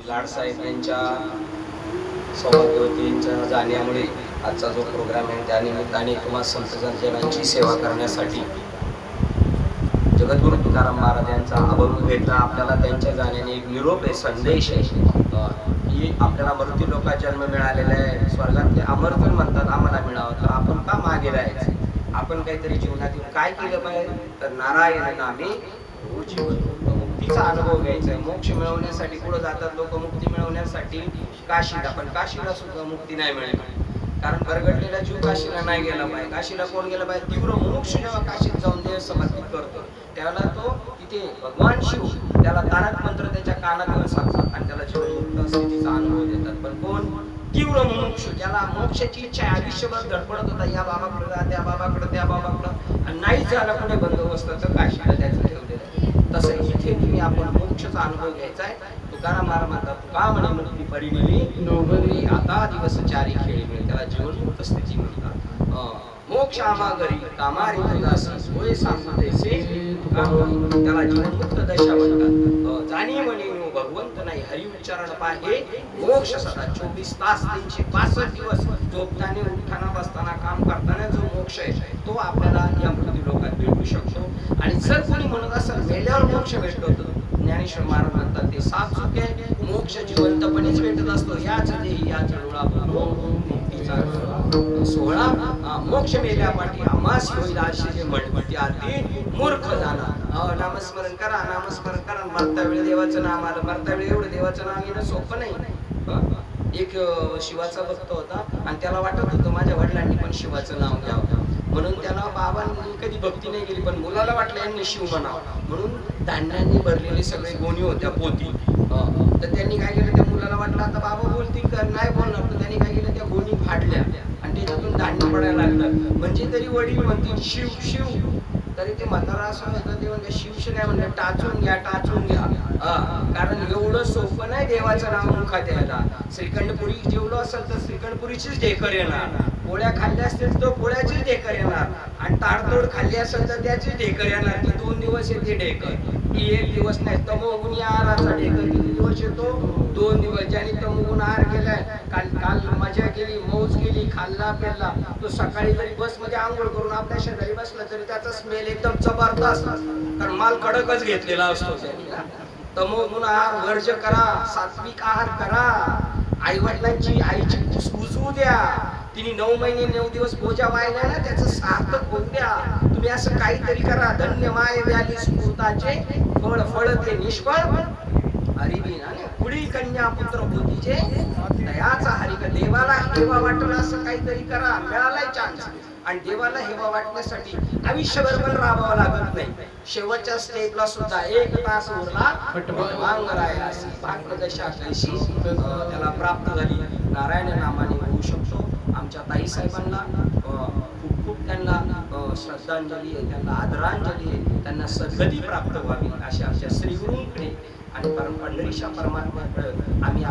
लाडसाहेब यांच्या सौभाग्यवतींच्या जाण्यामुळे आजचा जो प्रोग्राम आहे त्या निमित्ताने तुम्हा संतजनांची सेवा करण्यासाठी जगद्गुरु तुकाराम महाराज यांचा अभंग घेतला. आपल्याला त्यांच्या जाण्याने एक निरोप आहे, संदेश आहे की आपल्याला मृत्यू लोकात जन्म मिळालेला आहे. स्वर्गातले अमरत्व म्हणतात आम्हाला मिळावं तर आपण का मागे राहायचं. आपण काहीतरी जीवनात काय केलं पाहिजे तर नारायण नामे जीवन मुक्तीचा अनुभव घ्यायचा आहे. मोक्ष मिळवण्यासाठी पुढे जातात लोक मुक्ती मिळवण्यासाठी काशीला, पण काशीला सुद्धा मुक्ती नाही मिळेल. कारण गरगडलेला जीव काशीला नाही गेला पाहिजे. काशीला कोण गेला पाहिजे तीव्र मोक्ष जेव्हा काशीत जाऊन देह समर्पित करतो त्याला तो तिथे भगवान शिव त्याला तारक मंत्र त्याच्या कानात येऊन सांगतात आणि त्याला जीवनमुक्त स्थितीचा अनुभव देतात. पण कोण? तीव्र मुमुक्षु, ज्याला मोक्षाची इच्छा आहे, आयुष्यभर धडपडत होता या बाबाकडे जा, त्या बाबाकडे, त्या बाबाकडे, आणि नाहीच झाला कुठे बंदोबस्ताचं, काशीला त्याचं ठेवलेलं आहे. तसं इथे तुम्ही आपण मोक्षाचा अनुभव घ्यायचा आहे. तुकाराम महाराज म्हणतात, तुका म्हणे मुक्ती परिणिली नोबली, आता दिवस चारी खेळी, त्याला जीवनमुक्त स्थिती म्हणतात. मोक्ष आमा घरी कामारी तुझासी सोय सांगू देसे, त्याला जीवनमुक्त दशा म्हणतात. जाणी म्हणे भगवंत नाही, हरी उच्चारण पाहे मोक्ष सदा 24 तास 365 दिवस झोपताना, उठताना, बसताना, काम करताना जो मोक्ष आहे तो आपल्याला या मृत्यू लोकात भेटू शकतो. आणि जर कोणी म्हणत असेल मेल्यावर मोक्ष भेटतो, ज्ञानेश्वर महाराज म्हणतात ते सात चुके, मोक्ष जिवंतपणेच भेटत असतो. याच देही या चळवळा मुक्तीचा सोहळा, मोक्ष मेल्या पाठी आम्हास होईल अशी जे म्हणते आधी मूर्ख जाणार. नामस्मरण करा, नामस्मरण करा, मरता वेळी देवाचं नाम आलं, मरता वेळी एवढं देवाचं नाम येणं सोपं नाही. एक शिवाचा भक्त होता आणि त्याला वाटत होतं माझ्या वडिलांनी पण शिवाचं नाव घ्यावं, म्हणून त्याला बाबांनी कधी भक्ती नाही केली, पण मुलाला वाटलं यांनी शिव म्हणावं, म्हणून धान्यांनी भरलेली सगळे गोणी होत्या पोती. तर त्यांनी काय केलं, त्या मुलाला वाटलं आता बाबा बोलतील का नाही बोलणार, तर त्यांनी काय केलं, त्या गोणी फाडल्या आणि त्याच्यातून धान्य पडायला लागलं. म्हणजे तरी वडील म्हणतील शिव शिव, तरी ते म्हातारा असं होतं, ते म्हणजे शिवश नाही म्हणलं, टाचून घ्या, टाचून घ्या. कारण एवढं सोपं नाही देवाचं नाव मुखात यायला. श्रीखंडपुरी जेवढं असेल तर श्रीखंडपुरीचीच ढेकर येणार, पोळ्या खाल्ल्या असतील तर पोळ्याचीच ढेकर येणार, आणि ताडतोड खाल्ली असेल तर त्याचीच ढेकर येणार. ती 2 दिवस येते ढेकर, ती 1 दिवस नाही. तमोगुणी आहाराचा ढेकर किती दिवस येतो? 2 दिवस. ज्याने तमोगुण आहार केलाय, काल मजा केली, मौज केली, खाल्ला पेरला, तो सकाळी जरी बस मध्ये आंघोळ करून आपल्या शेजारी बसला तरी त्याचा स्मेल एकदम जबरदस्त, कारण माल कडकच घेतलेला असतो त्याने. तमोगुण आहार वर्ज करा, सात्विक आहार करा, आई वडिलांची आईची उजवू द्या. तिने 9 महिने 9 दिवस बोजा वाहिला ना, त्याचं सार्थक होऊ द्या. तुम्ही असं काहीतरी करा. धन्य माय व्याली स्फूर्ताचे फळ फळ ते निष्फळ हरिबीन आणि कुडी कन्या पुत्र बुद्धीचे दयाचा हरिक. देवाला हेवा वाटलं असं काहीतरी करा, मिळालाय चान्स. आणि देवाला हेवा वाटण्यासाठी आयुष्यभर पण राहावं लागत नाही. शेवटच्या स्टेपला सुद्धा 1 तास उरला वांगरायासी भाग्यदशा कैशी त्याला प्राप्त झाली. नारायण नामाने होऊ शकतो. आमच्या ताई साहेबांना खूप खूप त्यांना श्रद्धांजली आहे, त्यांना आदरांजली आहे, त्यांना सद्गती प्राप्त व्हावी अशी आमच्या श्रीगुरूंकडे आणि पंढरीच्या परमात्म्याकडे आम्ही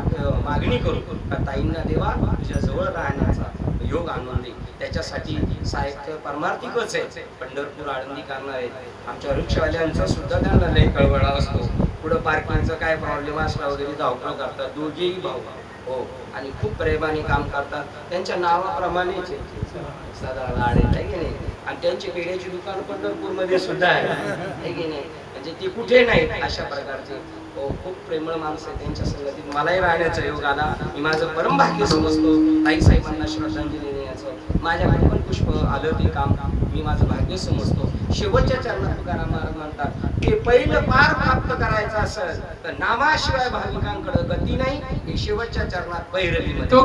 मागणी करू का ताईंना देवा तुझ्या जवळ राहण्याचा योग आणून दे. त्याच्यासाठी साहित्य परमार्थिकच आहे. पंढरपूर आळंदी करणार आहे. आमच्या रिक्षावाल्यांचा सुद्धा त्यांना लय कळवळा असतो. पुढं पार्किंगचा काय प्रॉब्लेम असला वगैरे धावपळ करतात दोघेही भाऊ. हो, आणि खूप प्रेमाने काम करतात. त्यांच्या नावाप्रमाणेच सदा लाड आहे की नाही. आणि त्यांची पेढ्याची दुकान पंढरपूरमध्ये सुद्धा आहे की नाही. म्हणजे ती कुठे नाही अशा प्रकारचे खूप प्रेमळ माणसं आहे. त्यांच्या संगतीत मलाही राहण्याचा योग आला. मी माझं परम भाग्य समजतो. ताई साहेबांना श्रद्धांजली देण्याचं माझ्याकडे पण पुष्प आलं ते काम मी माझं भाग्य समजतो. शेवटच्या चरणात तुकाराम महाराज म्हणतात की पहिलं पार प्राप्त करायचं असेल तर नामाशिवाय भाविकांकडे गती नाही. हे शेवटच्या चरणात पैरवीमध्ये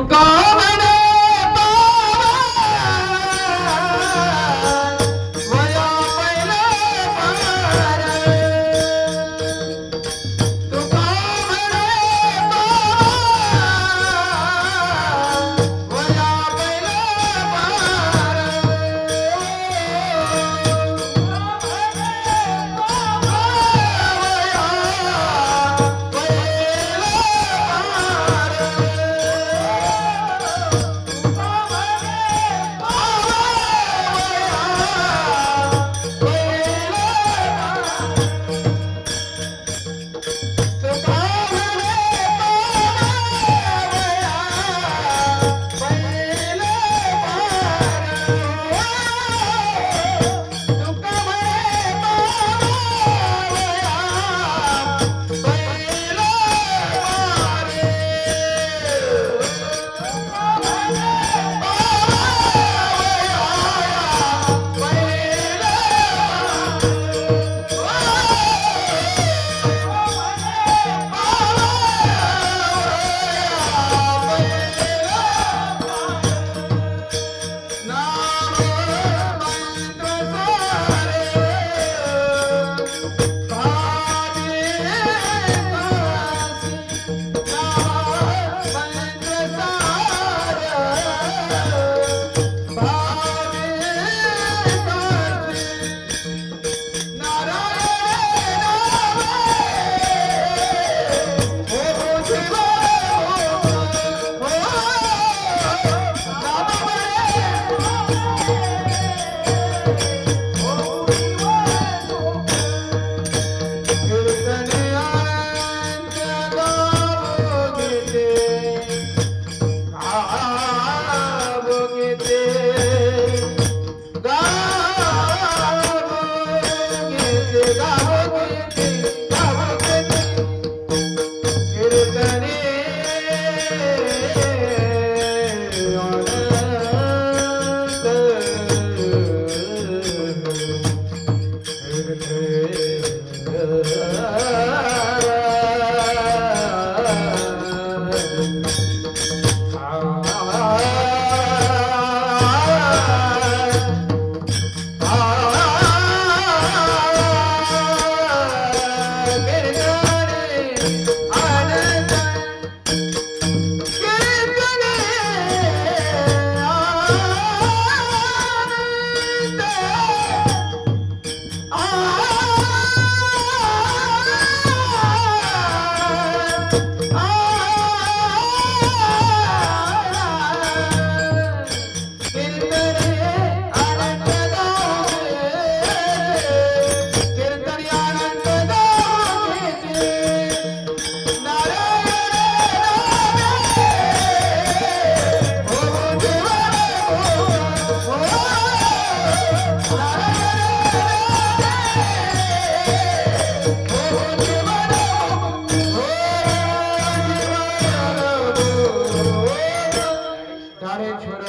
दानेश्वर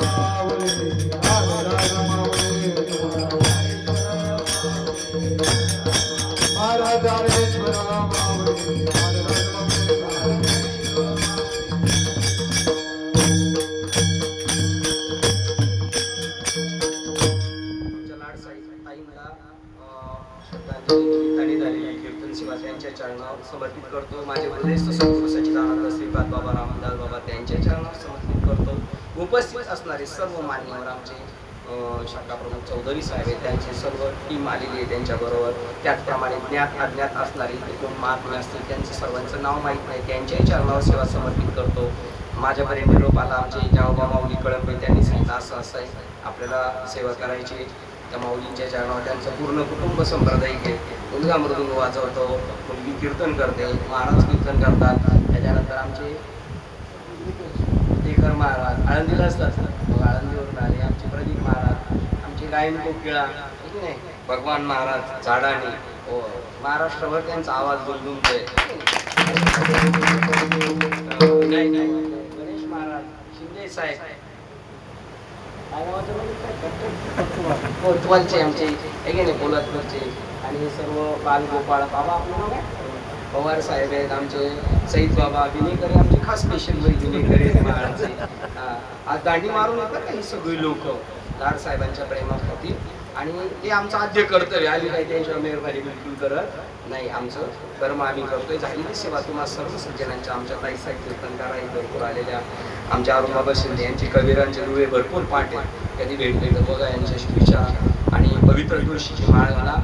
माऊली महाराज माऊली महाराज दानेश्वर माऊली महाराज माऊली आमच्या लाडसाई ताईंना श्रद्धांजली कीर्तनी झालेली कीर्तन शिवास यांच्या चरणावर समर्पित करतो. माझे वरिष्ठ सद्गुरू सच्चिदानंद श्रीपाद बाबा रामदास बाबा त्यांच्या चरणावर समर्पित करतो. उपस्थित असणारे सर्व मान्यवर आमचे शाखा प्रमुख चौधरी साहेब आहेत, त्यांची सर्व टीम आलेली आहे त्यांच्याबरोबर. त्याचप्रमाणे ज्ञात अज्ञात असणारी कोण महात्मे असतील त्यांचं सर्वांचं नाव माहीत नाही, त्यांच्याही चरणावर सेवा समर्पित करतो. माझ्यापर्यंत निरोप आला आमचे जेव्हा माऊली कळंबे त्यांनी सांगितलं असं असं आहे आपल्याला सेवा करायची. त्या माऊलींच्या चरणावर त्यांचं पूर्ण कुटुंब संप्रदायिक आहे. मुलगा मृदुंग वाजवतो, मुलगी कीर्तन करते, महाराज कीर्तन करतात. त्याच्यानंतर आमचे देकर महाराज आळंदीला असतात, मग आळंदीवरून आले आमचे प्रदीप महाराज, आमचे गायन कोकिळा ठीक नाही, भगवान महाराज झाडाने हो महाराष्ट्रभर त्यांचा आवाज दुमदुमतोय. नाही नाही गणेश महाराज शिंदे साहेब कोतवालचे आमचे हे की नाही पोलादपूरचे आणि हे सर्व बालगोपाळ बाबा आपलं नाव काय पवार साहेब आहेत आमचे, सईद बाबा विनेकर आमचे खास स्पेशल विनेकर आहेत महाराजचे. आज दांडी मारून येतात का ही सगळी लोक लाड साहेबांच्या प्रेमासाठी आणि ते आमचं आद्य कर्तव्य. आम्ही काही त्यांच्यावर मेहरबानी बिलकुल करत नाही, आमचं कर्म आम्ही करतोय. झालेली सेवा तुम्हाला सर्व सज्जनांच्या आमच्या ताईसाहेब कीर्तनकाराही भरपूर आलेल्या, आमच्या अरुणाबा शिंदे यांची कबीरांचे दुवे भरपूर पाठ आहेत, कधी भेटले तर बघा यांच्याशी विचार. आणि पवित्र तुळशीची माळ घाला,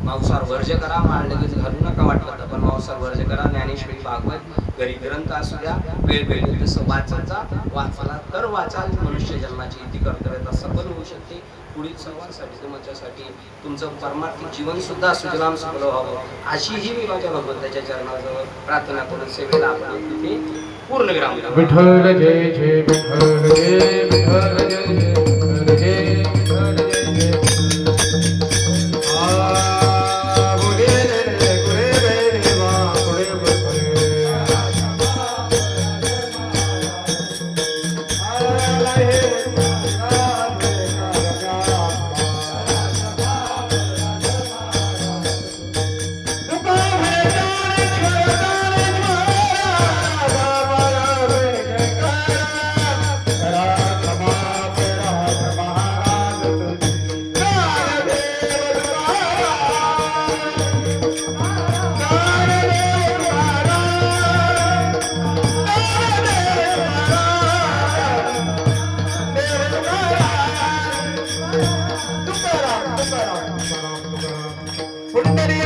मांसाहार वर्ज्य करा, माळ लगेच घालू नका वाटलं तर, पण मांसाहार वर्ज्य करा. ज्ञानेश्वरी भागवत घरी ग्रंथ असू द्या, वेळ भेटेल तसं वाचायचा, वाचला तर वाचाल. मनुष्य जन्माची इति कर्तव्यात सफल होऊ शकते. पुढील सर्वांसाठी तुमच्यासाठी तुमचं परमार्थिक जीवन सुद्धा सुजलाम सुफल व्हावं अशीही मी माझ्या भगवंताच्या चरणाजवळ प्रार्थना करून सेवेला आपण तिथे पूर्ण विराम द्यावा. विठ्ठल जय जय विठ्ठल जय विठ्ठल जय जय विठ्ठल जय विठ्ठल जय जय. आ बोले रे गुरे रे वा गुरे गुरे आ हे पुंडरी